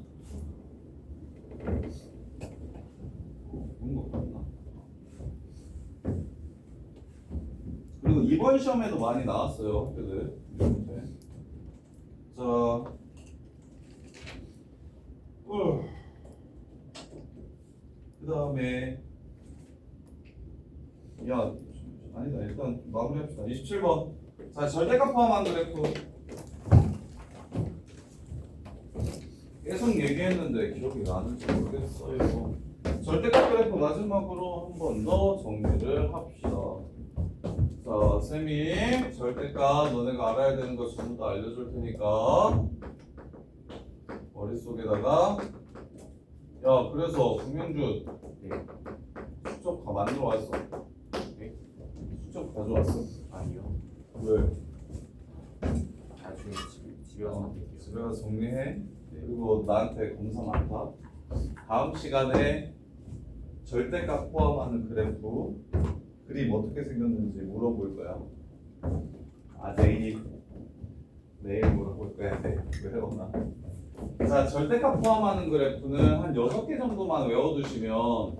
그리고 이번 시험에도 많이 나왔어요. 학교들. 자, 그 다음에 아니다. 일단 마무리합시다. 27번. 자, 절대값 포함한 그래프. 계속 얘기했는데 기억이 나는지 모르겠어요. 절대값 그래프 마지막으로 한 번 더 정리를 합시다. 자, 쌤이 절대값 너네가 알아야 되는 거 전부 다 알려줄 테니까 머릿속에다가 그래서 김명준 수첩 다 만들어 왔어? 수첩 가져왔어?
아니요.
왜?
나중에 집에 와서 할게요.
집에 가서 정리해. 그리고 나한테 검사 많다. 다음 시간에 절대값 포함하는 그래프 그림 어떻게 생겼는지 물어볼 거야. 내일 물어볼 거야. 왜 없나? 자, 절대값 포함하는 그래프는 한 6개 정도만 외워두시면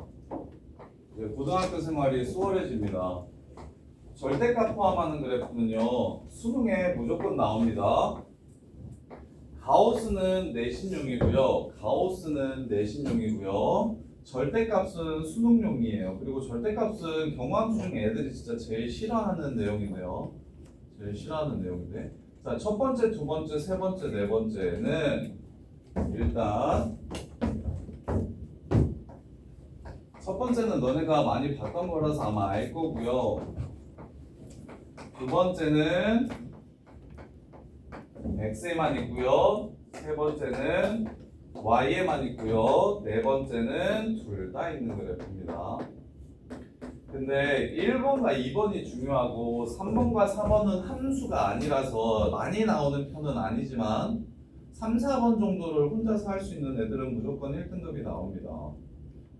이제 고등학교 생활이 수월해집니다. 절대값 포함하는 그래프는요, 수능에 무조건 나옵니다. 가우스는 내신용이고요. 절대값은 수능용이에요. 그리고 절대값은 경우함수 중에 애들이 진짜 제일 싫어하는 내용인데요. 자, 첫 번째, 두 번째, 세 번째, 네 번째는 일단 첫 번째는 너네가 많이 봤던 거라서 아마 알 거고요. 두 번째는 x에만 있고요. 세 번째는 y에만 있고요. 네 번째는 둘 다 있는 그래프입니다. 근데 1번과 2번이 중요하고 3번과 4번은 함수가 아니라서 많이 나오는 편은 아니지만 3, 4번 정도를 혼자서 할 수 있는 애들은 무조건 1등급이 나옵니다.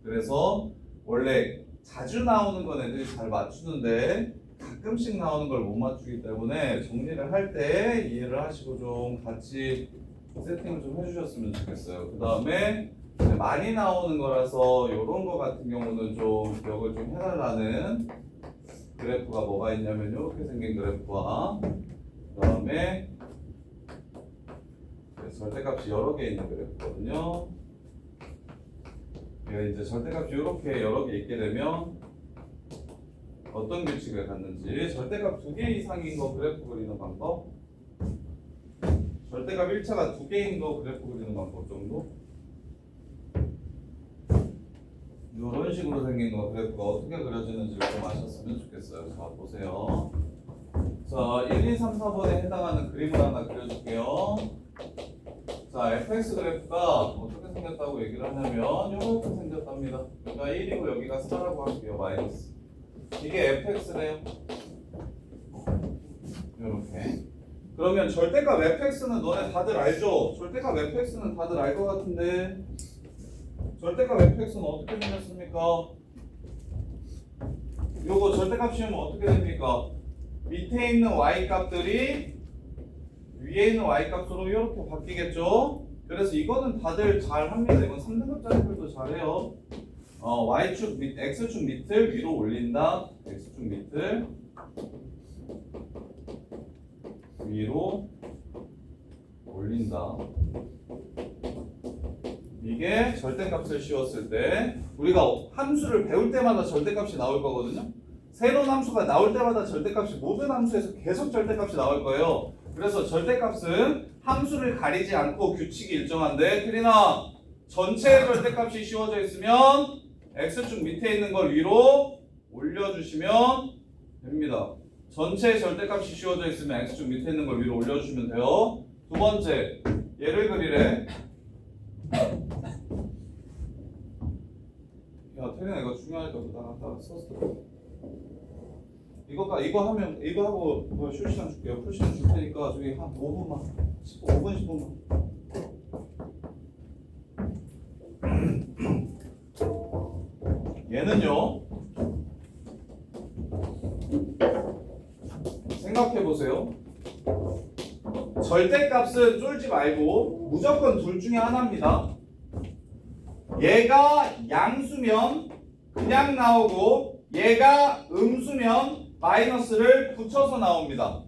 그래서 원래 자주 나오는 건 애들이 잘 맞추는데 가끔씩 나오는 걸 못 맞추기 때문에 정리를 할 때 이해를 하시고 좀 같이 세팅을 좀 해주셨으면 좋겠어요. 그 다음에 많이 나오는 거라서 이런 거 같은 경우는 좀 기억을 좀 해달라는 그래프가 뭐가 있냐면 이렇게 생긴 그래프와 그 다음에 절대값이 여러 개 있는 그래프거든요. 이제 절대값이 이렇게 여러 개 있게 되면 어떤 규칙을 갖는지 절대값 2개 이상인 거 그래프 그리는 방법, 절대값 1차가 2개인 거 그래프 그리는 방법 정도, 이런 식으로 생긴 거 그래프가 어떻게 그려지는지를 좀 아셨으면 좋겠어요. 자 보세요. 자 1, 2, 3, 4번에 해당하는 그림을 하나 그려줄게요. 자 fx 그래프가 어떻게 생겼다고 얘기를 하냐면 이렇게 생겼답니다. 여기가 1이고 여기가 4라고 할게요. 마이너스. 이게 fx래요. 이렇게. 그러면 절대값 fx는 너네 다들 알죠? 절대값 fx는 다들 알 것 같은데 절대값 fx는 어떻게 생겼습니까? 요거 절대값 씌우면 어떻게 됩니까? 밑에 있는 y 값들이 위에 있는 y 값으로 이렇게 바뀌겠죠? 그래서 이거는 다들 잘 합니다. 이건 3등급짜리들도 잘해요. y축 밑, x축 밑을 위로 올린다. x축 밑을 위로 올린다. 이게 절대값을 씌웠을 때 우리가 함수를 배울 때마다 절대값이 나올 거거든요. 새로운 함수가 나올 때마다 절대값이 모든 함수에서 계속 절대값이 나올 거예요. 그래서 절대값은 함수를 가리지 않고 규칙이 일정한데 트리나 전체 절대값이 씌워져 있으면 x축 밑에 있는 걸 위로 올려주시면 됩니다. 전체 절대값이 씌워져 있으면 x축 밑에 있는 걸 위로 올려주시면 돼요. 두 번째 얘를 그리래. 야 태린아 이거 중요하니까 나 썼어. 이거 하면 이거 하고 뭐 쉴 시간 줄게요. 풀 시간 줄 테니까 저기 한 5분만 5분 10분만. 얘는요. 생각해 보세요. 절대값은 쫄지 말고 무조건 둘 중에 하나입니다. 얘가 양수면 그냥 나오고 얘가 음수면 마이너스를 붙여서 나옵니다.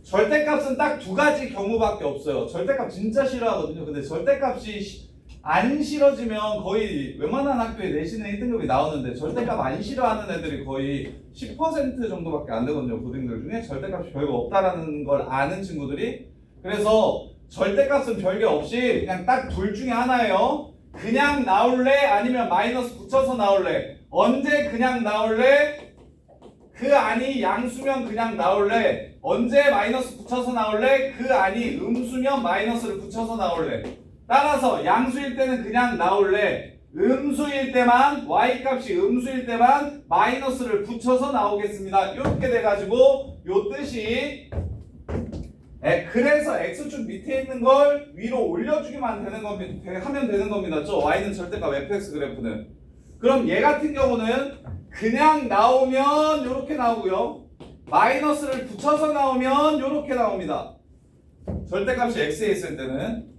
절대값은 딱 두 가지 경우밖에 없어요. 절대값 진짜 싫어하거든요. 근데 절대값이 안 싫어지면 거의 웬만한 학교에 내신은 1등급이 나오는데 절대값 안 싫어하는 애들이 거의 10% 정도밖에 안 되거든요. 고딩들 중에 절대값이 별거 없다라는 걸 아는 친구들이. 그래서 절대값은 별게 없이 그냥 딱 둘 중에 하나예요. 그냥 나올래? 아니면 마이너스 붙여서 나올래? 언제 그냥 나올래? 그 안이 양수면 그냥 나올래? 언제 마이너스 붙여서 나올래? 그 안이 음수면 마이너스를 붙여서 나올래? 따라서 양수일 때는 그냥 나올래? 음수일 때만 y값이 음수일 때만 마이너스를 붙여서 나오겠습니다. 이렇게 돼가지고 요 뜻이 그래서 x축 밑에 있는 걸 위로 올려주기만 되는 겁니다. 하면 되는 겁니다. 저 y는 절대값 fx 그래프는. 그럼 얘 같은 경우는 그냥 나오면 이렇게 나오고요. 마이너스를 붙여서 나오면 이렇게 나옵니다. 절대값이 x에 있을 때는.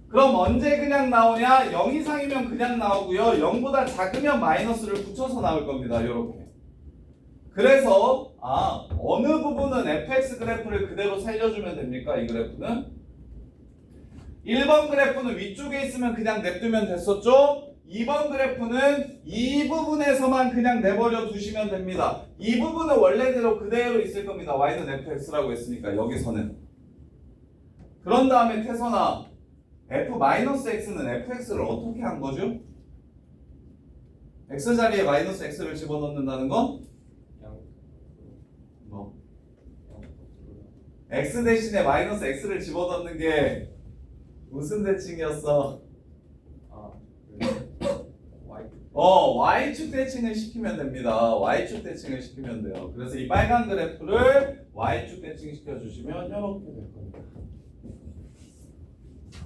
그럼 언제 그냥 나오냐? 0 이상이면 그냥 나오고요. 0보다 작으면 마이너스를 붙여서 나올 겁니다. 이렇게. 그래서 어느 부분은 fx 그래프를 그대로 살려주면 됩니까? 이 그래프는 1번 그래프는 위쪽에 있으면 그냥 냅두면 됐었죠? 2번 그래프는 이 부분에서만 그냥 내버려 두시면 됩니다. 이 부분은 원래대로 그대로 있을 겁니다. y는 fx라고 했으니까 여기서는. 그런 다음에 태선아 f-x는 fx를 어떻게 한 거죠? x 자리에 마이너스 x를 집어넣는다는 건? 뭐? x 대신에 마이너스 x를 집어넣는 게 무슨 대칭이었어? y축 대칭을 시키면 됩니다. y축 대칭을 시키면 돼요. 그래서 이 빨간 그래프를 y축 대칭 시켜주시면 이렇게 될 겁니다.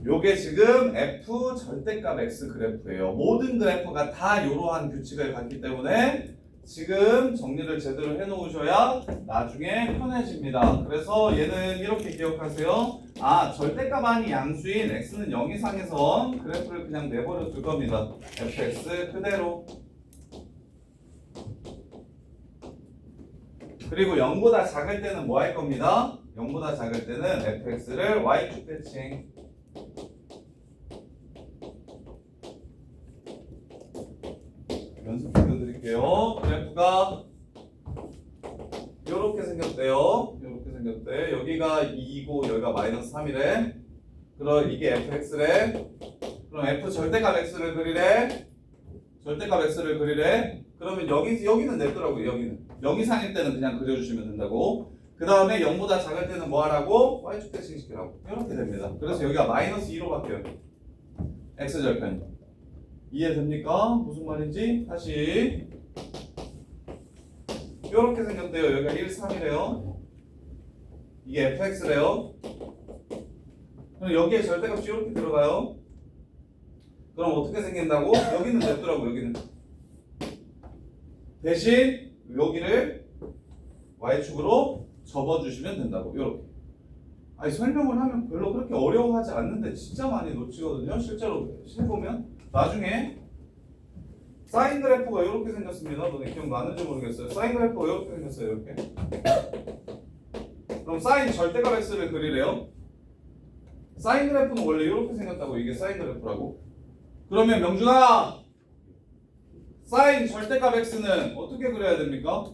요게 지금 f 절대값 x 그래프예요. 모든 그래프가 다 이러한 규칙을 갖기 때문에 지금 정리를 제대로 해놓으셔야 나중에 편해집니다. 그래서 얘는 이렇게 기억하세요. 아, 절대값 아닌 양수인 x는 0 이상에선 그래프를 그냥 내버려 둘 겁니다. fx 그대로. 그리고 0보다 작을 때는 뭐 할 겁니다? 0보다 작을 때는 fx를 y축 대칭. 연습 보여드릴게요. 그래프가 이렇게 생겼대요. 이렇게 생겼대. 여기가 2이고 여기가 마이너스 3이래. 그럼 이게 fx래. 그럼 f 절대값 x를 그리래. 절대값 x를 그리래. 그러면 여기는 냈더라고요. 여기는 0 이상일 때는 그냥 그려주시면 된다고. 그 다음에 0보다 작을 때는 뭐 하라고? y축 대칭 시키라고. 이렇게 됩니다. 그래서 여기가 마이너스 2로 바뀌어요. x절편이. 이해됩니까? 무슨 말인지? 다시. 이렇게 생겼대요. 여기가 1, 3이래요. 이게 fx래요. 그럼 여기에 절대값이 이렇게 들어가요. 그럼 어떻게 생긴다고? 여기는 냈더라고. 여기는. 대신 여기를 y축으로 접어주시면 된다고. 이렇게. 아니 설명을 하면 별로 그렇게 어려워하지 않는데 진짜 많이 놓치거든요. 실제로 실보면 나중에 사인 그래프가 이렇게 생겼습니다. 너네 기억나는지 모르겠어요. 사인 그래프가 이렇게 생겼어요. 이렇게. 그럼 사인 절대값 x를 그리래요. 사인 그래프는 원래 이렇게 생겼다고. 이게 사인 그래프라고. 그러면 명준아, 사인 절대값 x는 어떻게 그려야 됩니까?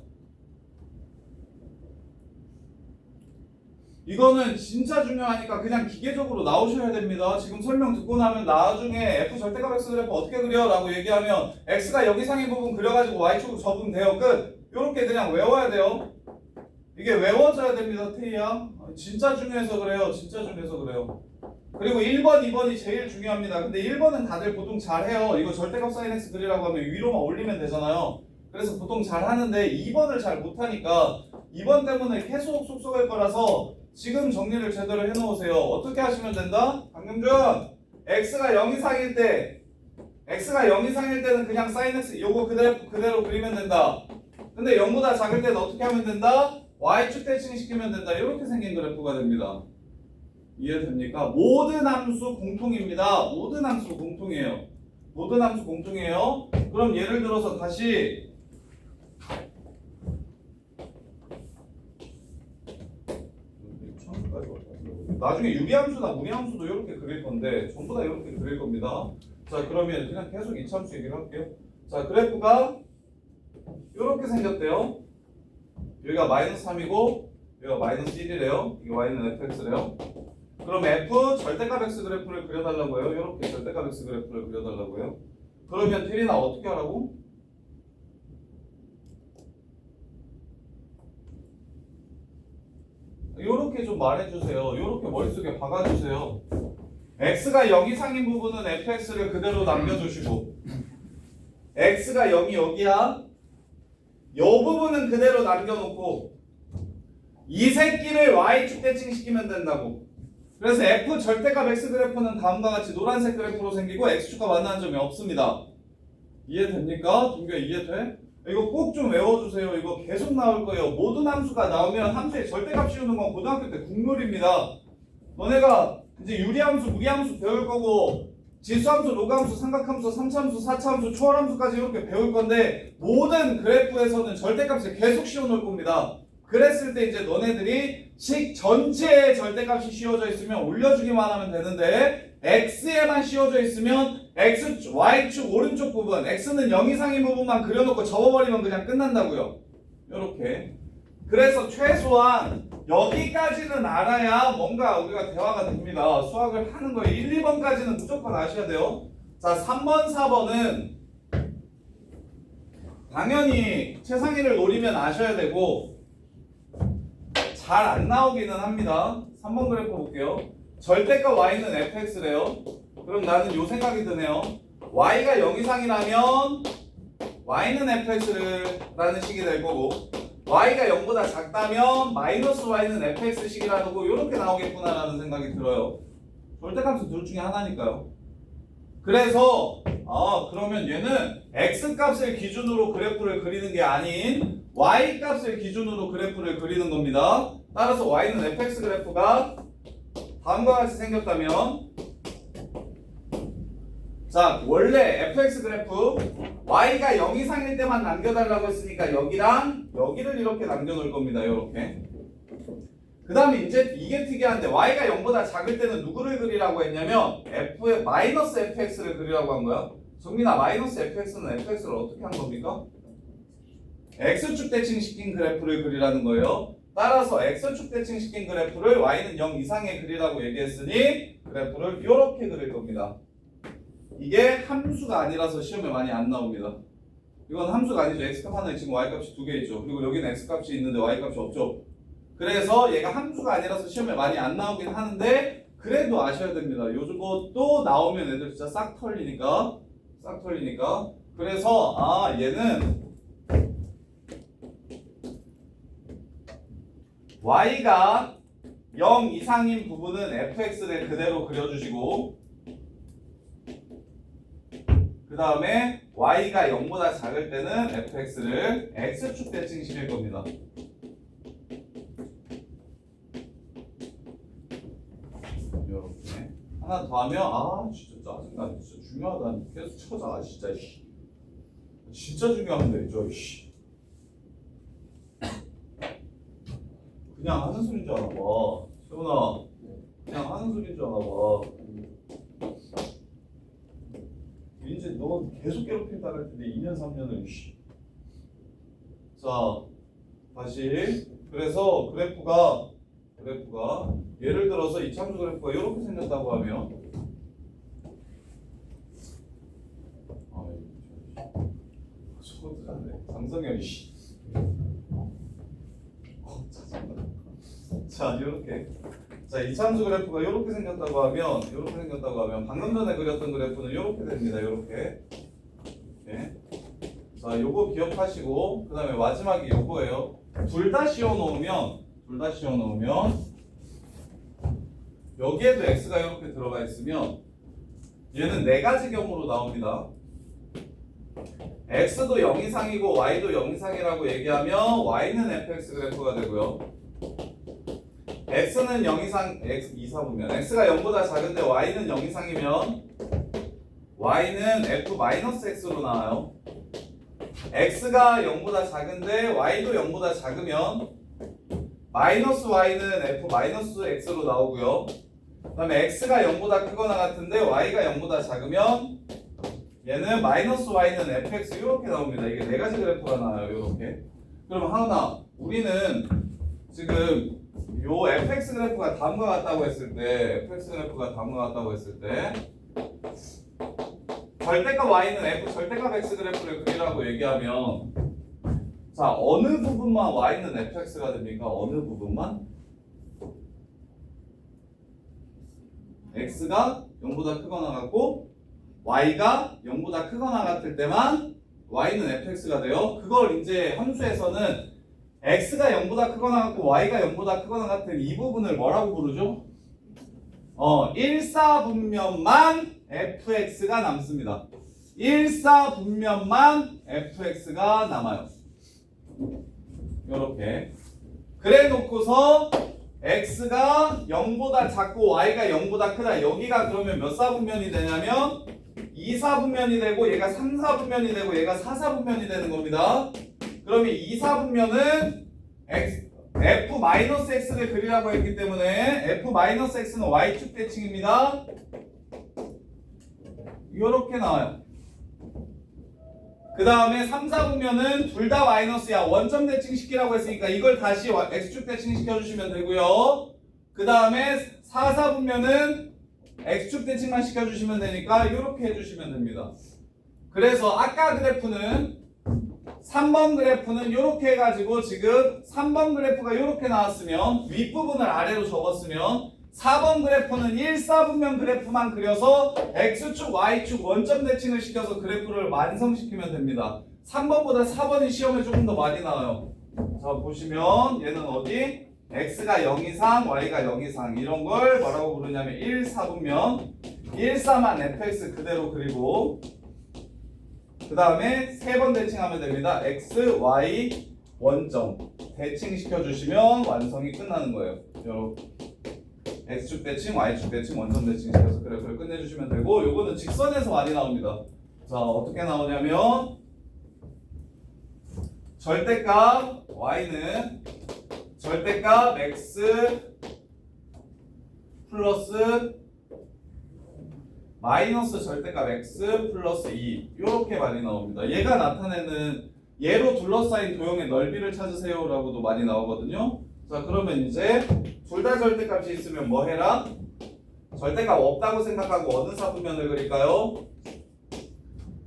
이거는 진짜 중요하니까 그냥 기계적으로 나오셔야 됩니다. 지금 설명 듣고 나면 나중에 f 절대값 x 그래프 어떻게 그려? 라고 얘기하면 x가 여기 상인 부분 그려가지고 y축으로 접으면 돼요. 끝! 요렇게 그냥 외워야 돼요. 이게 외워져야 됩니다. 태희야. 진짜 중요해서 그래요. 진짜 중요해서 그래요. 그리고 1번, 2번이 제일 중요합니다. 근데 1번은 다들 보통 잘해요. 이거 절대값 사인 x 그리라고 하면 위로만 올리면 되잖아요. 그래서 보통 잘하는데 2번을 잘 못하니까 2번 때문에 계속 속속할 거라서 지금 정리를 제대로 해놓으세요. 어떻게 하시면 된다? 강경준, x가 0 이상일 때, x가 0 이상일 때는 그냥 sin x 요거 그대로 그리면 된다. 근데 0보다 작을 때는 어떻게 하면 된다? y축 대칭 시키면 된다. 이렇게 생긴 그래프가 됩니다. 이해됩니까? 모든 함수 공통입니다. 모든 함수 공통이에요. 모든 함수 공통이에요. 그럼 예를 들어서 다시 나중에 유리함수나 무리함수도 이렇게 그릴 건데 전부 다 이렇게 그릴 겁니다. 자, 그러면 그냥 계속 이차함수 얘기를 할게요. 자, 그래프가 이렇게 생겼대요. 여기가 마이너스 3이고 여기가 마이너스 1이래요. 이게 y는 fx래요. 그럼 f 절대값 x 그래프를 그려달라고 해요. 이렇게 절대값 x 그래프를 그려달라고 해요. 그러면 태리나 어떻게 하라고? 요렇게 좀 말해주세요. 요렇게 머릿속에 박아주세요. x가 0 이상인 부분은 fx를 그대로 남겨주시고 x가 0이 여기야. 요 부분은 그대로 남겨놓고 이 새끼를 y축 대칭 시키면 된다고. 그래서 f 절대값 x 그래프는 다음과 같이 노란색 그래프로 생기고 x축과 만나는 점이 없습니다. 이해됩니까? 동규야 이해돼? 이거 꼭 좀 외워주세요. 이거 계속 나올 거예요. 모든 함수가 나오면 함수의 절대값 씌우는 건 고등학교 때 국룰입니다. 너네가 이제 유리함수, 무리함수 배울 거고 지수함수, 로그함수, 삼각함수, 삼차함수, 사차함수, 초월함수까지 이렇게 배울 건데 모든 그래프에서는 절대값을 계속 씌워놓을 겁니다. 그랬을 때 이제 너네들이 식 전체에 절대값이 씌워져 있으면 올려주기만 하면 되는데 x에만 씌워져 있으면 x, y축 오른쪽 부분 x는 0 이상인 부분만 그려놓고 접어버리면 그냥 끝난다고요. 요렇게. 그래서 최소한 여기까지는 알아야 뭔가 우리가 대화가 됩니다. 수학을 하는 거예요. 1, 2번까지는 무조건 아셔야 돼요. 자, 3번, 4번은 당연히 최상위를 노리면 아셔야 되고 잘 안 나오기는 합니다. 3번 그래프 볼게요. 절대값 y는 fx래요. 그럼 나는 요 생각이 드네요. y가 0 이상이라면 y는 fx를 라는 식이 될 거고 y가 0보다 작다면 마이너스 y는 fx식이라고 이렇게 나오겠구나라는 생각이 들어요. 절대값은 둘 중에 하나니까요. 그래서 그러면 얘는 x값을 기준으로 그래프를 그리는 게 아닌 y값을 기준으로 그래프를 그리는 겁니다. 따라서 y는 fx 그래프가 다음과 같이 생겼다면, 자, 원래 fx 그래프 y가 0 이상일 때만 남겨달라고 했으니까 여기랑 여기를 이렇게 남겨놓을 겁니다. 이렇게. 그 다음에 이제 이게 특이한데 y가 0보다 작을 때는 누구를 그리라고 했냐면 마이너스 fx를 그리라고 한 거야. 정민아, 마이너스 fx는 fx를 어떻게 한 겁니까? x축 대칭시킨 그래프를 그리라는 거예요. 따라서 x축 대칭시킨 그래프를 y는 0 이상에 그리라고 얘기했으니 그래프를 이렇게 그릴 겁니다. 이게 함수가 아니라서 시험에 많이 안 나옵니다. 이건 함수가 아니죠. x값 하나에 지금 y값이 2개 있죠. 그리고 여기는 x값이 있는데 y값이 없죠. 그래서 얘가 함수가 아니라서 시험에 많이 안 나오긴 하는데 그래도 아셔야 됩니다. 요즘 것도 나오면 애들 진짜 싹 털리니까. 그래서 얘는 y가 0 이상인 부분은 fx를 그대로 그려주시고, 그 다음에 y가 0보다 작을 때는 fx를 x축 대칭시킬 겁니다. 이렇게 하나 더 하면 진짜 짜증나. 진짜 중요하다. 계속 쳐자. 진짜 중요한데 그냥 하는 소리인 줄 아나 봐. 세훈아, 그냥 하는 소리인 줄 아나 봐. 이제 너 계속 괴롭힌다 할 텐데 2년 3년을 자, 다시. 그래서 그래프가 예를 들어서 이 참수 그래프가 이렇게 생겼다고 하면 저것도 잘해. 장성현이 짜증나. 자, 이렇게. 자, 이 참수 그래프가 이렇게 생겼다고 하면 방금 전에 그렸던 그래프는 이렇게 됩니다. 이렇게. 네. 자, 요거 기억하시고 그 다음에 마지막이 요거예요. 둘 다 씌워놓으면 여기에도 x가 이렇게 들어가 있으면 얘는 네 가지 경우로 나옵니다. x도 0 이상이고 y도 0 이상이라고 얘기하면 y는 fx 그래프가 되고요. x는 0 이상, x 2사분면 x가 0보다 작은데 y는 0 이상이면 y는 f-x로 나와요. x가 0보다 작은데 y도 0보다 작으면 마이너스 y는 f-x로 나오고요. 그 다음에 x가 0보다 크거나 같은데 y가 0보다 작으면 얘는 마이너스 y는 fx 이렇게 나옵니다. 이게 네 가지 그래프가 나와요. 이렇게. 그럼 하은아, 우리는 지금 요 fx 그래프가 다음과 같다고 했을 때 절대값 y는 f 절대값 x 그래프를 그리라고 얘기하면, 자, 어느 부분만 y는 fx가 됩니까? 어느 부분만? x가 0보다 크거나 같고 y가 0보다 크거나 같을 때만 y는 fx가 돼요. 그걸 이제 함수에서는 x가 0보다 크거나 같고 y가 0보다 크거나 같은 이 부분을 뭐라고 부르죠? 일사분면만 fx가 남습니다. 일사분면만 fx가 남아요. 이렇게. 그래 놓고서 x가 0보다 작고 y가 0보다 크다. 여기가 그러면 몇 사분면이 되냐면 2사분면이 되고 얘가 3사분면이 되고 얘가 4사분면이 되는 겁니다. 그러면 2사분면은 f-x를 그리라고 했기 때문에 f-x는 y축 대칭입니다. 이렇게 나와요. 그 다음에 3사분면은 둘 다 마이너스야. 원점 대칭 시키라고 했으니까 이걸 다시 x축 대칭 시켜주시면 되고요. 그 다음에 4사분면은 x축 대칭만 시켜주시면 되니까 이렇게 해주시면 됩니다. 그래서 아까 그래프는 3번 그래프는 이렇게 해가지고 지금 3번 그래프가 이렇게 나왔으면 윗부분을 아래로 적었으면 4번 그래프는 1사분면 그래프만 그려서 x축, y축 원점 대칭을 시켜서 그래프를 완성시키면 됩니다. 3번보다 4번이 시험에 조금 더 많이 나와요. 자, 보시면 얘는 어디? x가 0 이상, y가 0 이상 이런 걸 뭐라고 부르냐면 1, 4분면 1, 4만 fx 그대로 그리고 그 다음에 세 번 대칭하면 됩니다. x, y 원점 대칭시켜 주시면 완성이 끝나는 거예요. 요렇게 x축 대칭, y축 대칭, 원점 대칭시켜서 그래프를 끝내주시면 되고 요거는 직선에서 많이 나옵니다. 자, 어떻게 나오냐면 절대값 y는 절대값 x 플러스 마이너스 절대값 x 플러스 2 이렇게 많이 나옵니다. 얘가 나타내는 얘로 둘러싸인 도형의 넓이를 찾으세요 라고도 많이 나오거든요. 자, 그러면 이제 둘 다 절대값이 있으면 뭐 해라? 절대값 없다고 생각하고 어느 사분면을 그릴까요?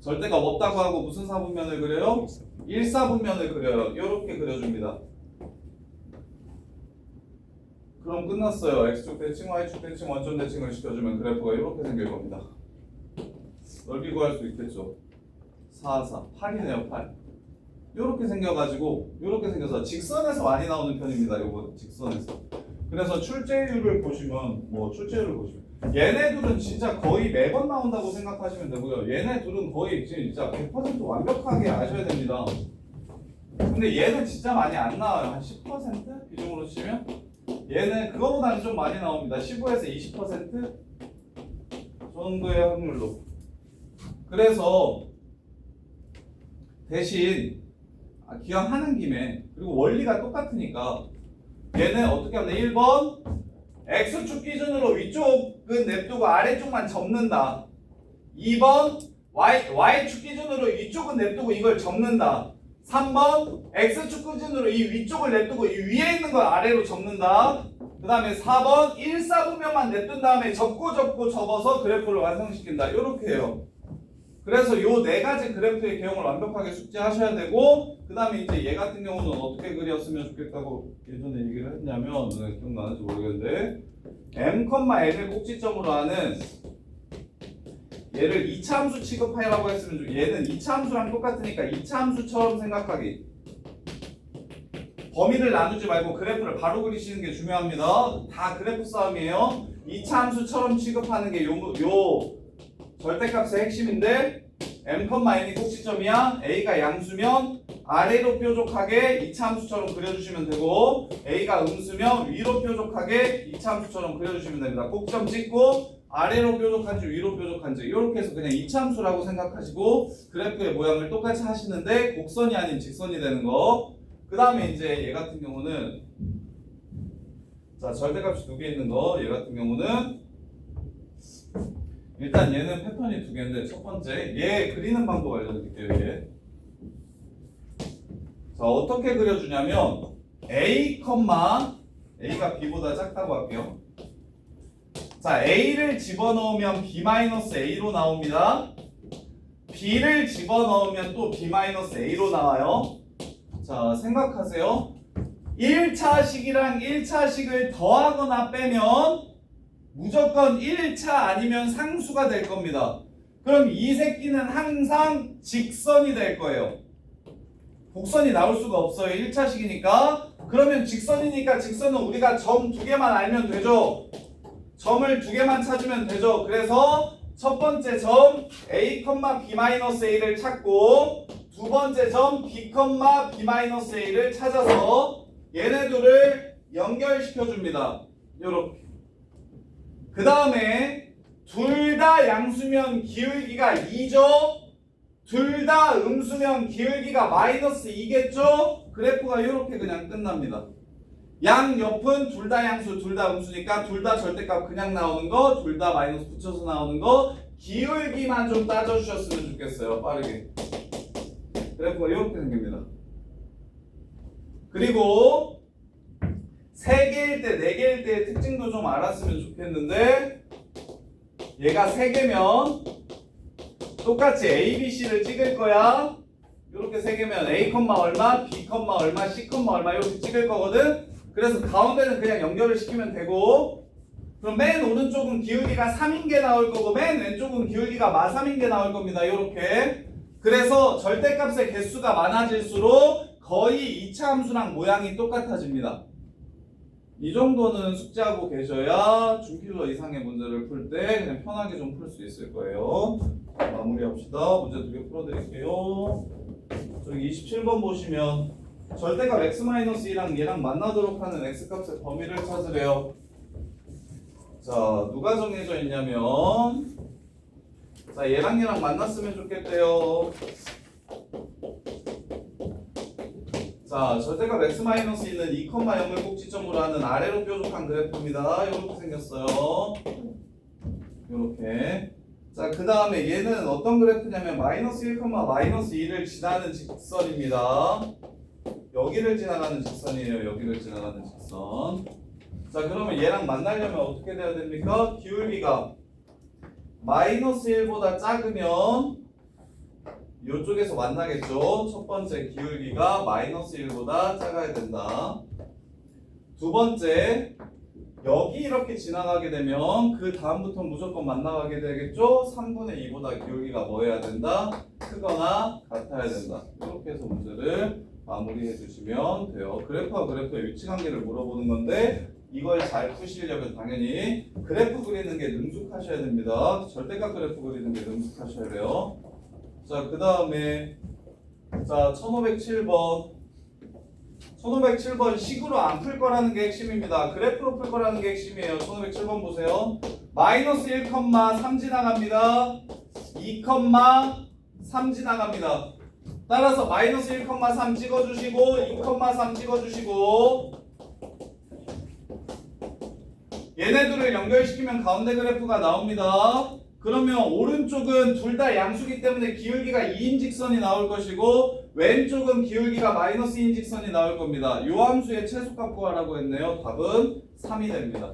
절대값 없다고 하고 무슨 사분면을 그려요? 1사분면을 그려요. 이렇게 그려줍니다. 그럼 끝났어요. x축 대칭, y축 대칭, 원점 대칭을 시켜주면 그래프가 이렇게 생길 겁니다. 넓이 구할 수 있겠죠. 4, 4, 8이네요. 8. 이렇게 생겨가지고 이렇게 생겨서 직선에서 많이 나오는 편입니다. 요거 직선에서. 그래서 출제율을 보시면 출제율을 보시면 얘네들은 진짜 거의 매번 나온다고 생각하시면 되고요. 얘네들은 거의 진짜 100% 완벽하게 아셔야 됩니다. 근데 얘는 진짜 많이 안 나와요. 한 10% 비중으로 치면 얘는 그거보다는 좀 많이 나옵니다. 15에서 20% 정도의 확률로. 그래서 대신 기왕하는 김에 그리고 원리가 똑같으니까 얘는 어떻게 하면 1번 x축 기준으로 위쪽은 냅두고 아래쪽만 접는다. 2번 y축 기준으로 위쪽은 냅두고 이걸 접는다. 3번 x축 기준으로 이 위쪽을 냅두고 이 위에 있는 걸 아래로 접는다. 그 다음에 4번 1사분면만 냅둔 다음에 접고 접어서 그래프를 완성시킨다. 이렇게 해요. 그래서 요 네 가지 그래프의 개형을 완벽하게 숙지하셔야 되고 그 다음에 이제 얘 같은 경우는 어떻게 그렸으면 좋겠다고 예전에 얘기를 했냐면 기억나는지 모르겠는데 m,n을 꼭지점으로 하는 얘를 2차 함수 취급하라고 했으면 얘는 2차 함수랑 똑같으니까 2차 함수처럼 생각하기. 범위를 나누지 말고 그래프를 바로 그리시는 게 중요합니다. 다 그래프 싸움이에요. 2차 함수처럼 취급하는 게 요 절대값의 핵심인데 m,n이 꼭지점이야. a가 양수면 아래로 뾰족하게 2차 함수처럼 그려주시면 되고 a가 음수면 위로 뾰족하게 2차 함수처럼 그려주시면 됩니다. 꼭지점 찍고 아래로 뾰족한지 위로 뾰족한지 이렇게 해서 그냥 2차 함수라고 생각하시고 그래프의 모양을 똑같이 하시는데 곡선이 아닌 직선이 되는 거. 그 다음에 이제 얘 같은 경우는 자 절대값이 두 개 있는 거. 얘 같은 경우는 일단 얘는 패턴이 두 개인데 첫 번째 얘 그리는 방법 알려드릴게요. 얘. 자 어떻게 그려주냐면 a가 b보다 작다고 할게요. 자 a를 집어넣으면 b-a로 나옵니다. b를 집어넣으면 또 b-a로 나와요. 자 생각하세요. 1차식이랑 1차식을 더하거나 빼면 무조건 1차 아니면 상수가 될 겁니다. 그럼 이 새끼는 항상 직선이 될 거예요. 곡선이 나올 수가 없어요. 1차식이니까. 그러면 직선이니까 직선은 우리가 점 두 개만 알면 되죠. 점을 두 개만 찾으면 되죠. 그래서 첫 번째 점 a, b-a를 찾고 두 번째 점 b, b-a를 찾아서 얘네들을 연결시켜 줍니다. 요렇게. 그 다음에 둘 다 양수면 기울기가 2죠. 둘 다 음수면 기울기가 -2겠죠. 그래프가 이렇게 그냥 끝납니다. 양옆은 둘 다 양수, 둘 다 음수니까 둘 다 절대값 그냥 나오는 거, 둘 다 마이너스 붙여서 나오는 거. 기울기만 좀 따져주셨으면 좋겠어요. 빠르게. 그래프가 이렇게 생깁니다. 그리고 3개일 때, 4개일 때의 특징도 좀 알았으면 좋겠는데 얘가 3개면 똑같이 A, B, C를 찍을 거야. 이렇게 3개면 A, 얼마, B, 얼마, C, 얼마 이렇게 찍을 거거든. 그래서 가운데는 그냥 연결을 시키면 되고 그럼 맨 오른쪽은 기울기가 3인 게 나올 거고 맨 왼쪽은 기울기가 -3인 게 나올 겁니다. 이렇게. 그래서 절대값의 개수가 많아질수록 거의 2차 함수랑 모양이 똑같아집니다. 이 정도는 숙지하고 계셔야 중킬러 이상의 문제를 풀 때 그냥 편하게 좀 풀 수 있을 거예요. 마무리합시다. 문제 2개 풀어드릴게요. 저기 27번 보시면 절대값 x-2랑 얘랑 만나도록 하는 x값의 범위를 찾으래요. 자, 누가 정해져 있냐면 자, 얘랑 만났으면 좋겠대요. 자, 절대값 x-2는 2,0을 꼭지점으로 하는 아래로 뾰족한 그래프입니다. 이렇게 생겼어요. 이렇게. 자, 그 다음에 얘는 어떤 그래프냐면 마이너스 1, 마이너스 2를 지나는 직선입니다. 여기를 지나가는 직선이에요. 여기를 지나가는 직선. 자, 그러면 얘랑 만나려면 어떻게 돼야 됩니까? 기울기가 마이너스 1보다 작으면 이쪽에서 만나겠죠. 첫 번째 기울기가 마이너스 1보다 작아야 된다. 두 번째, 여기 이렇게 지나가게 되면 그 다음부터 무조건 만나가게 되겠죠. 3분의 2보다 기울기가 뭐 해야 된다? 크거나 같아야 된다. 이렇게 해서 문제를 마무리해 주시면 돼요. 그래프와 그래프의 위치 관계를 물어보는 건데 이걸 잘 푸시려면 당연히 그래프 그리는 게 능숙하셔야 됩니다. 절대값 그래프 그리는 게 능숙하셔야 돼요. 자, 그 다음에 자 1507번 1507번 식으로 안 풀 거라는 게 핵심입니다. 그래프로 풀 거라는 게 핵심이에요. 1507번 보세요. 마이너스 1,3 지나갑니다. 2,3 지나갑니다. 따라서 마이너스 1,3 찍어주시고 2,3 찍어주시고 얘네들을 연결시키면 가운데 그래프가 나옵니다. 그러면 오른쪽은 둘 다 양수기 때문에 기울기가 2인 직선이 나올 것이고 왼쪽은 기울기가 마이너스 2인 직선이 나올 겁니다. 요 함수의 최소값 구하라고 했네요. 답은 3이 됩니다.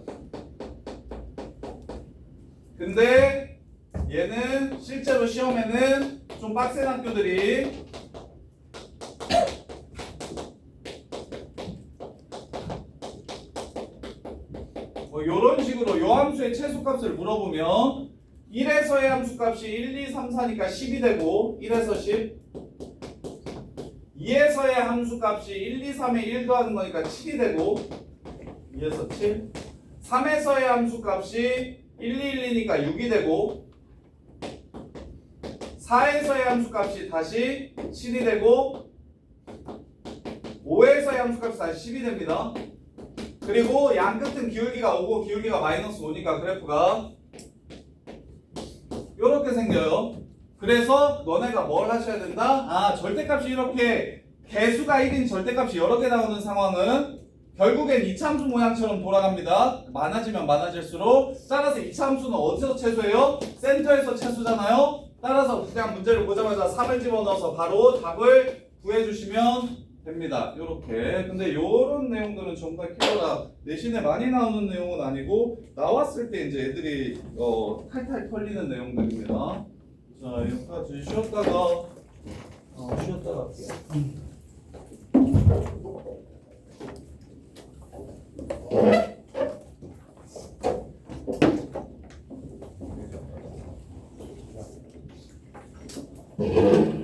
근데 얘는 실제로 시험에는 좀 빡센 학교들이 뭐 요런 식으로 요 함수의 최소값을 물어보면 1에서의 함수값이 1, 2, 3, 4니까 10이 되고 1에서 10 2에서의 함수값이 1, 2, 3에 1 더하는 거니까 7이 되고 2에서 7 3에서의 함수값이 1, 2, 1이니까 6이 되고 4에서의 함수값이 다시 7이 되고 5에서의 함수값이 다시 10이 됩니다. 그리고 양 끝은 기울기가 5고 기울기가 마이너스 5니까 그래프가 이렇게 생겨요. 그래서 너네가 뭘 하셔야 된다? 아, 절대값이 이렇게 개수가 1인 절대값이 여러 개 나오는 상황은 결국엔 이차함수 모양처럼 돌아갑니다. 많아지면 많아질수록. 따라서 이차함수는 어디서 최소예요? 센터에서 최소잖아요. 따라서 그냥 문제를 보자마자 3을 집어넣어서 바로 답을 구해주시면 됩니다. 요렇게. 근데 요런 내용들은 전부 다 킬러라 내신에 많이 나오는 내용은 아니고 나왔을 때 이제 애들이 탈탈 털리는 내용들입니다. 자, 여기까지 쉬었다가 할게요.